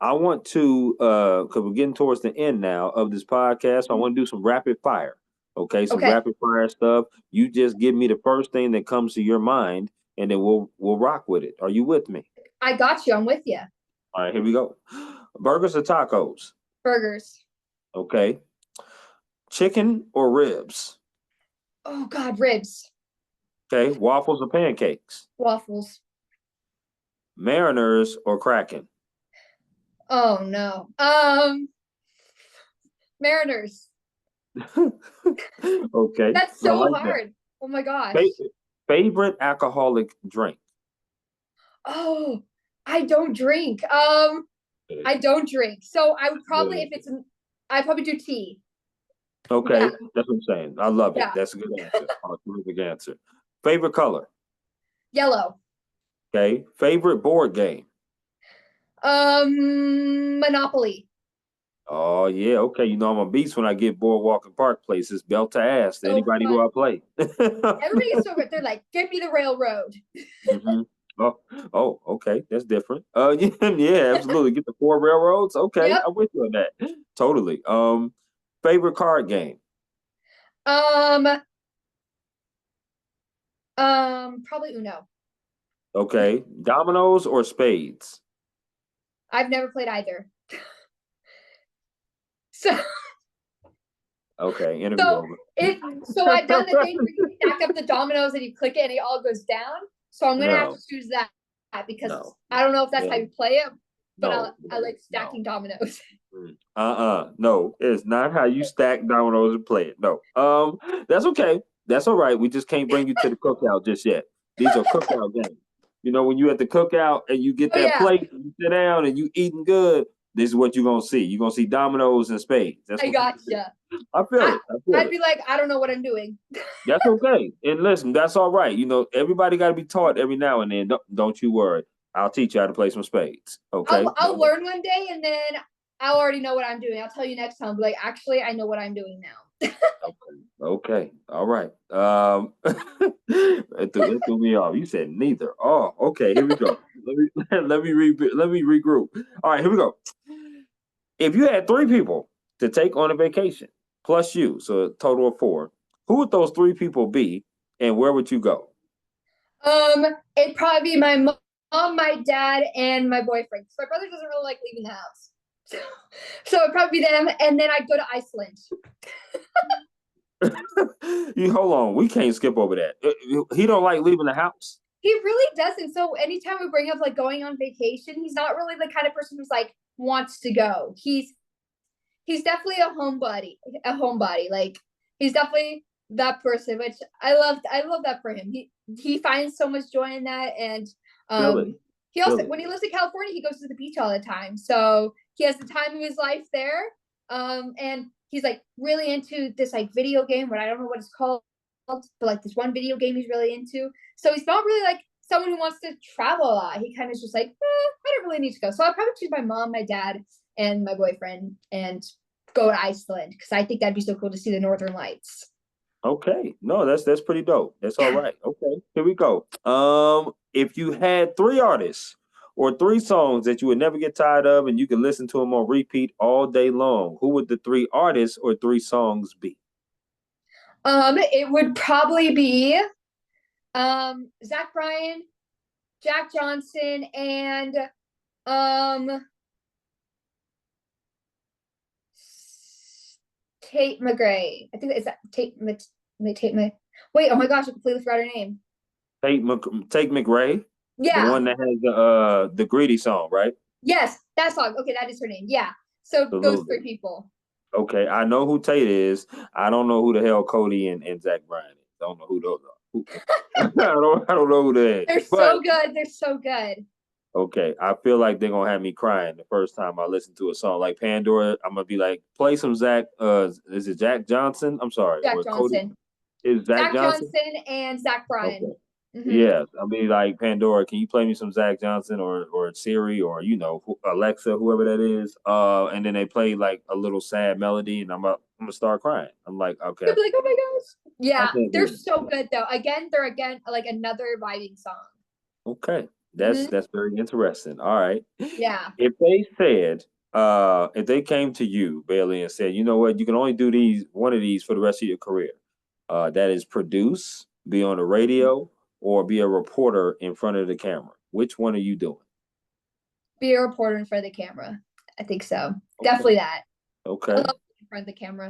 I want to because we're getting towards the end now of this podcast. I want to do some rapid fire. Okay, some Okay, rapid fire stuff. You just give me the first thing that comes to your mind, and then we'll rock with it. Are you with me? I got you. I'm with you. All right, here we go. Burgers or tacos? Burgers. Okay. Chicken or ribs? Oh God, ribs. Okay. Waffles or pancakes? Waffles. Mariners or Kraken? Oh no. Mariners. Okay. That's I so like that. hard. Oh my gosh. Favorite alcoholic drink? Oh, I don't drink. I don't drink. So I would probably, if it's, I'd probably do tea. Okay, Yeah. that's what I'm saying. I love it. Yeah. That's a good answer. Terrific answer. Favorite color? Yellow. Okay. Favorite board game? Monopoly. Oh yeah, okay. I'm a beast when I get boardwalk and park places, belt to ass to So anybody who fun. I play. Everybody is so good. They're like, give me the railroad. hmm okay. That's different. Yeah, absolutely. Get the four railroads. Okay, Yep. I'm with you on that. Totally. Favorite card game? Um, Probably Uno. Okay. Dominoes or spades? I've never played either. So Okay, interview so over. so I've done the thing where you stack up the dominoes and you click it and it all goes down. So I'm gonna have to choose that because I don't know if that's how you play it, but I like stacking dominoes. No, it's not how you stack dominoes and play it. No. That's okay. That's all right. We just can't bring you to the cookout just yet. These are cookout games. When you at the cookout and you get Oh that yeah, plate and you sit down and you eating good, this is what you're gonna see. You're gonna see dominoes and spades. That's I what gotcha. I feel it. I feel I'd it. be like, I don't know what I'm doing. That's okay. And listen, that's all right. Everybody got to be taught every now and then. Don't you worry. I'll teach you how to play some spades. Okay. I'll learn one day and then I'll already know what I'm doing. I'll tell you next time. But like, actually, I know what I'm doing now. Okay. All right. It threw me off. You said neither. Oh, okay. Here we go. Let me regroup. All right. Here we go. If you had three people to take on a vacation plus you, so a total of four, who would those three people be, and where would you go? It'd probably be my mom, my dad, and my boyfriend. My brother doesn't really like leaving the house. So it'd probably be them, and then I'd go to Iceland. You hold on. We can't skip over that. He don't like leaving the house. He really doesn't. So anytime we bring up like going on vacation, he's not really the kind of person who's like wants to go. He's definitely a homebody. Like he's definitely that person, which I love that for him. He finds so much joy in that, and he also when he lives in California, he goes to the beach all the time. So he has the time of his life there. And he's like really into this like video game, but I don't know what it's called. for like this one video game he's really into. So he's not really like someone who wants to travel a lot. He kind of just like, I don't really need to go. So I'll probably choose my mom, my dad, and my boyfriend and go to Iceland because I think that'd be so cool to see the Northern Lights. Okay. No, that's pretty dope. That's all Yeah. right. Okay. Here we go. If you had three artists or three songs that you would never get tired of and you could listen to them on repeat all day long, who would the three artists or three songs be? It would probably be Zach Bryan, Jack Johnson, and um Tate McGray. I think it's that Tate Wait, oh my gosh, I completely forgot her name. Take McRae, the Yeah. one that has the greedy song, right? Yes, that song. Okay, that is her name. Yeah. So those three Absolutely. people. Okay, I know who Tate is. I don't know who the hell Cody and Zach Bryan is. I don't know who those are. I don't know who they is. They're But so good. They're so good. okay, I feel like they're gonna have me crying the first time I listen to a song like Pandora. I'm gonna be like, play some Zach. Is it Jack Johnson? I'm sorry, Jack or Cody? Johnson. Is Zach Jack Johnson? Johnson and Zach Okay. Bryan. Mm-hmm. Yeah, I'll be like Pandora. Can you play me some Zach Johnson or Siri or Alexa, whoever that is? And then they play like a little sad melody, and I'm gonna start crying. I'm like, okay, You'll be like, oh my gosh. I Yeah, can't they're do so it. good though. They're again like another vibing song. Okay, Mm-hmm. that's very interesting. All right, Yeah. if they came to you, Bailey, and said, you know what, you can only do one of these for the rest of your career. That is produce, be on the radio, or be a reporter in front of the camera. Which one are you doing? Be a reporter in front of the camera. I think so. Okay. Definitely that. I Okay. love being in front of the camera.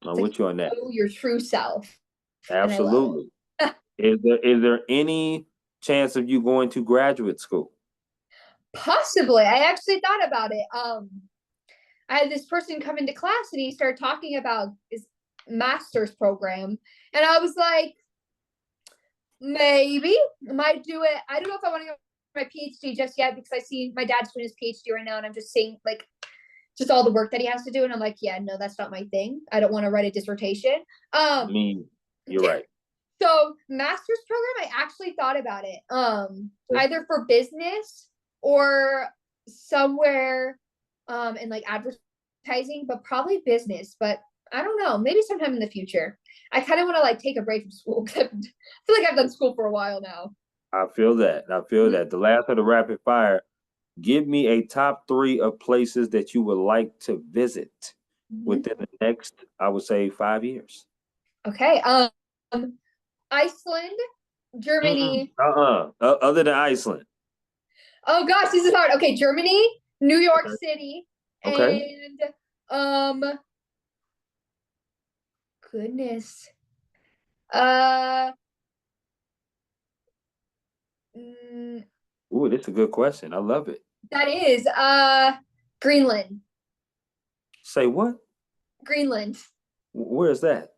I'm It's like with you on that. show your true self. And I love Absolutely. it. Is there any chance of you going to graduate school? Possibly. I actually thought about it. I had this person come into class and he started talking about his master's program. And I was like, maybe I might do it. I don't know if I want to go for my PhD just yet because I see my dad's doing his PhD right now and I'm just seeing like just all the work that he has to do. And I'm like, yeah, no, that's not my thing. I don't want to write a dissertation. I mean, you're right. So master's program, I actually thought about it. Okay. Either for business or somewhere in like advertising, but probably business. But I don't know, maybe sometime in the future. I kind of want to like take a break from school because I feel like I've done school for a while now. I feel that. I feel that. The last of the rapid fire. Give me a top three of places that you would like to visit Mm-hmm. within the next, I would say, 5 years. Okay. Iceland, Germany. Other than Iceland. Oh gosh, this is hard. Okay, Germany, New York Okay. City, Okay. and um goodness. Uh mm, Ooh, that's a good question. I love it. that is Greenland. Say what? Greenland. Where is that?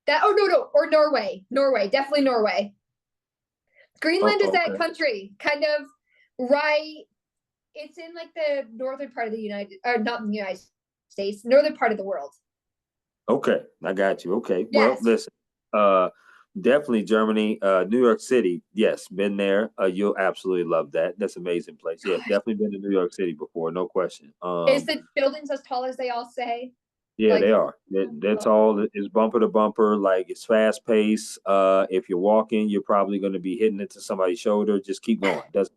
That no, or Norway. Norway, definitely Norway. Oh, Greenland is that okay. country, kind of right. It's in like the northern part of the not the United States, northern part of the world. Okay, I got you. Okay. Well, Yes. listen. Uh definitely Germany, New York City. Yes, been there. You'll absolutely love that. That's an amazing place. Yes, Gosh. definitely been to New York City before, no question. Is the buildings as tall as they all say? Yeah, Like they are. That's all. It's bumper to bumper. Like it's fast paced. If you're walking, you're probably going to be hitting into somebody's shoulder. Just keep going. Doesn't.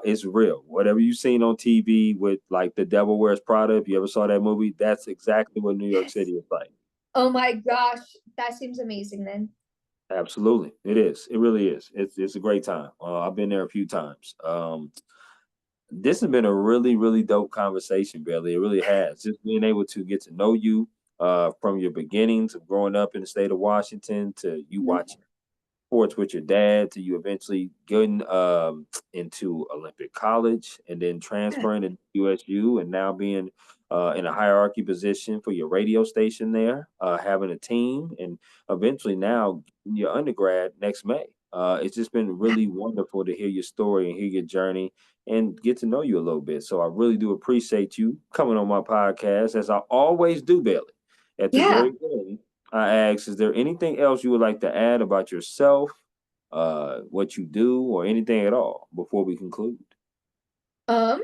It's real. Whatever you've seen on TV with like The Devil Wears Prada. If you ever saw that movie, that's exactly what New York yes. City is like. Oh my gosh, that seems amazing then. Absolutely, it is. It really is. It's a great time. I've been there a few times. This has been a really dope conversation, Billy. It really has. Just being able to get to know you from your beginnings of growing up in the state of Washington to you Mhm. watching sports with your dad to you eventually getting into Olympic College and then transferring to WSU and now being in a hierarchy position for your radio station there, having a team, and eventually now your undergrad next May. It's just been really wonderful to hear your story and hear your journey and get to know you a little bit. So I really do appreciate you coming on my podcast, as I always do, Bailey. At the Yeah. very end, I asked, is there anything else you would like to add about yourself, what you do, or anything at all before we conclude? Um,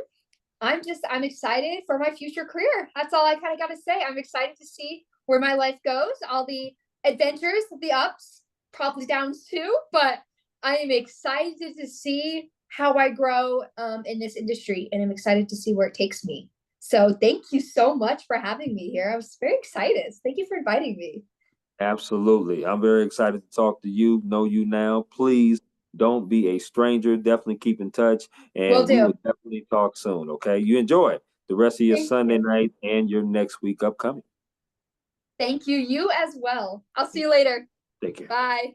I'm excited for my future career. That's all I kind of got to say. I'm excited to see where my life goes, all the adventures, the ups, probably downs too, but I am excited to see how I grow in this industry, and I'm excited to see where it takes me. So thank you so much for having me here. I was very excited. Thank you for inviting me. Absolutely. I'm very excited to talk to you, know you now. Please don't be a stranger. Definitely keep in touch, Will and we do. will definitely talk soon. Okay. You enjoy the rest of your Thank Sunday you. night and your next week upcoming. Thank you. You as well. I'll see you later. Take care. Bye.